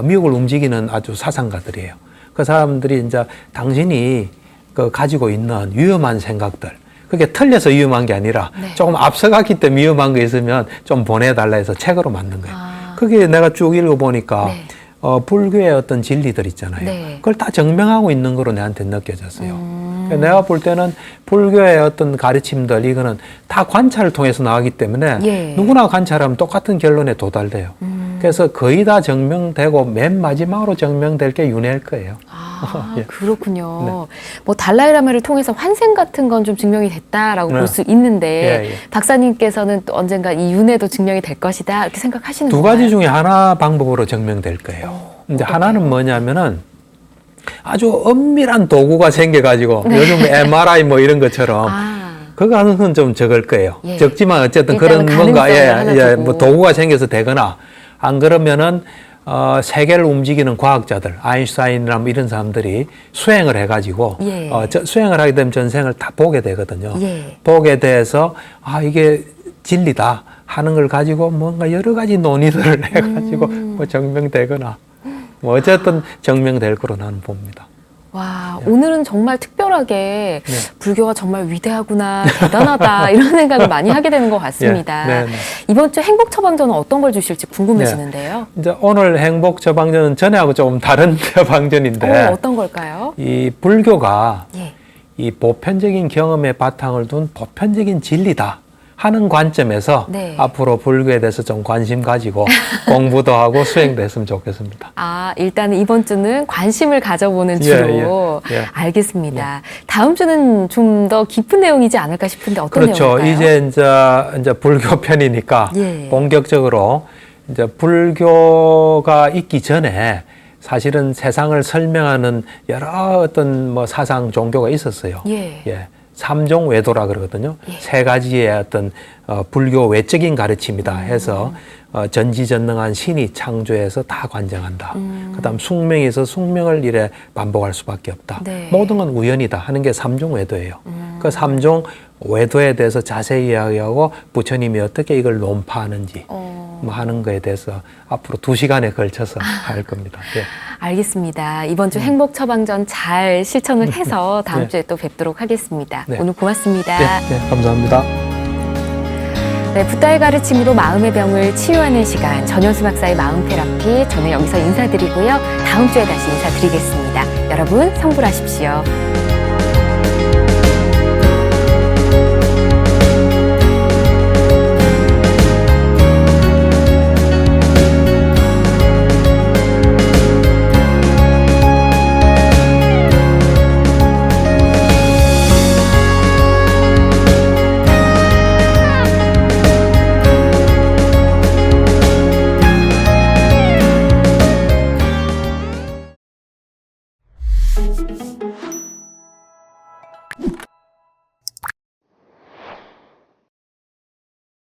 Speaker 2: 미국을 움직이는 아주 사상가들이에요. 그 사람들이 이제 당신이 그 가지고 있는 위험한 생각들, 그게 틀려서 위험한 게 아니라
Speaker 1: 네.
Speaker 2: 조금 앞서갔기 때문에 위험한 거 있으면 좀 보내달라 해서 책으로 만든 거예요. 그게 내가 쭉 읽어보니까
Speaker 1: 네.
Speaker 2: 불교의 어떤 진리들 있잖아요.
Speaker 1: 네.
Speaker 2: 그걸 다 증명하고 있는 거로 내한테 느껴졌어요. 그러니까 내가 볼 때는 불교의 어떤 가르침들 이거는 다 관찰을 통해서 나가기 때문에
Speaker 1: 예.
Speaker 2: 누구나 관찰하면 똑같은 결론에 도달돼요. 그래서 거의 다 증명되고 맨 마지막으로 증명될 게 윤회일 거예요.
Speaker 1: 아,
Speaker 2: 예.
Speaker 1: 그렇군요.
Speaker 2: 네.
Speaker 1: 뭐 달라이라마를 통해서 환생 같은 건 좀 증명이 됐다라고
Speaker 2: 네.
Speaker 1: 볼 수 있는데
Speaker 2: 예, 예.
Speaker 1: 박사님께서는 또 언젠가 이 윤회도 증명이 될 것이다 이렇게 생각하시는
Speaker 2: 두
Speaker 1: 건가요?
Speaker 2: 가지 중에 하나 방법으로 증명될 거예요. 이제 하나는 뭐냐면은 아주 엄밀한 도구가 생겨가지고 요즘 MRI 뭐 이런 것처럼 그 가능성은 좀 적을 거예요.
Speaker 1: 예.
Speaker 2: 적지만 어쨌든
Speaker 1: 일단은
Speaker 2: 그런 뭔가
Speaker 1: 가능성을 하나 두고.
Speaker 2: 뭐 도구가 생겨서 되거나 안 그러면은 세계를 움직이는 과학자들, 아인슈타인이나 뭐 이런 사람들이 수행을 해가지고
Speaker 1: 예.
Speaker 2: 수행을 하게 되면 전생을 다 보게 되거든요.
Speaker 1: 예.
Speaker 2: 보게 돼서 이게 진리다 하는 걸 가지고 뭔가 여러 가지 논의들을 해가지고 뭐 증명되거나 뭐 어쨌든 증명될 거로 나는 봅니다.
Speaker 1: 와, 오늘은 정말 특별하게
Speaker 2: 네.
Speaker 1: 불교가 정말 위대하구나, 대단하다 이런 생각을 많이 하게 되는 것 같습니다.
Speaker 2: 네, 네.
Speaker 1: 이번 주 행복 처방전은 어떤 걸 주실지 궁금해지는데요.
Speaker 2: 이제 오늘 행복 처방전은 전에하고 조금 다른 처방전인데
Speaker 1: 어떤 걸까요?
Speaker 2: 이 불교가
Speaker 1: 예.
Speaker 2: 이 보편적인 경험에 바탕을 둔 보편적인 진리다 하는 관점에서
Speaker 1: 네.
Speaker 2: 앞으로 불교에 대해서 좀 관심 가지고 공부도 하고 수행도 했으면 좋겠습니다.
Speaker 1: 일단은 이번 주는 관심을 가져보는 주로 알겠습니다. 다음 주는 좀 더 깊은 내용이지 않을까 싶은데 어떤
Speaker 2: 그렇죠.
Speaker 1: 내용일까요?
Speaker 2: 이제 불교 편이니까
Speaker 1: 예.
Speaker 2: 본격적으로 이제 불교가 있기 전에 사실은 세상을 설명하는 여러 어떤 뭐 사상 종교가 있었어요.
Speaker 1: 예.
Speaker 2: 삼종 외도라 그러거든요.
Speaker 1: 예.
Speaker 2: 세 가지의 어떤 불교 외적인 가르침이다 해서 전지전능한 신이 창조해서 다 관장한다. 그다음 숙명에서 숙명을 이래 반복할 수밖에 없다.
Speaker 1: 네.
Speaker 2: 모든 건 우연이다 하는 게 삼종 외도예요. 그 삼종 외도에 대해서 자세히 이야기하고 부처님이 어떻게 이걸 논파하는지 뭐 하는 거에 대해서 앞으로 2시간에 걸쳐서 할 겁니다. 예.
Speaker 1: 알겠습니다. 이번 주 행복 처방전 잘 실천을 해서 다음
Speaker 2: 네.
Speaker 1: 주에 또 뵙도록 하겠습니다.
Speaker 2: 네.
Speaker 1: 오늘 고맙습니다.
Speaker 2: 네, 감사합니다.
Speaker 1: 네, 붓다의 가르침으로 마음의 병을 치유하는 시간, 전현수 박사의 마음 테라피, 저는 여기서 인사드리고요. 다음 주에 다시 인사드리겠습니다. 여러분, 성불하십시오.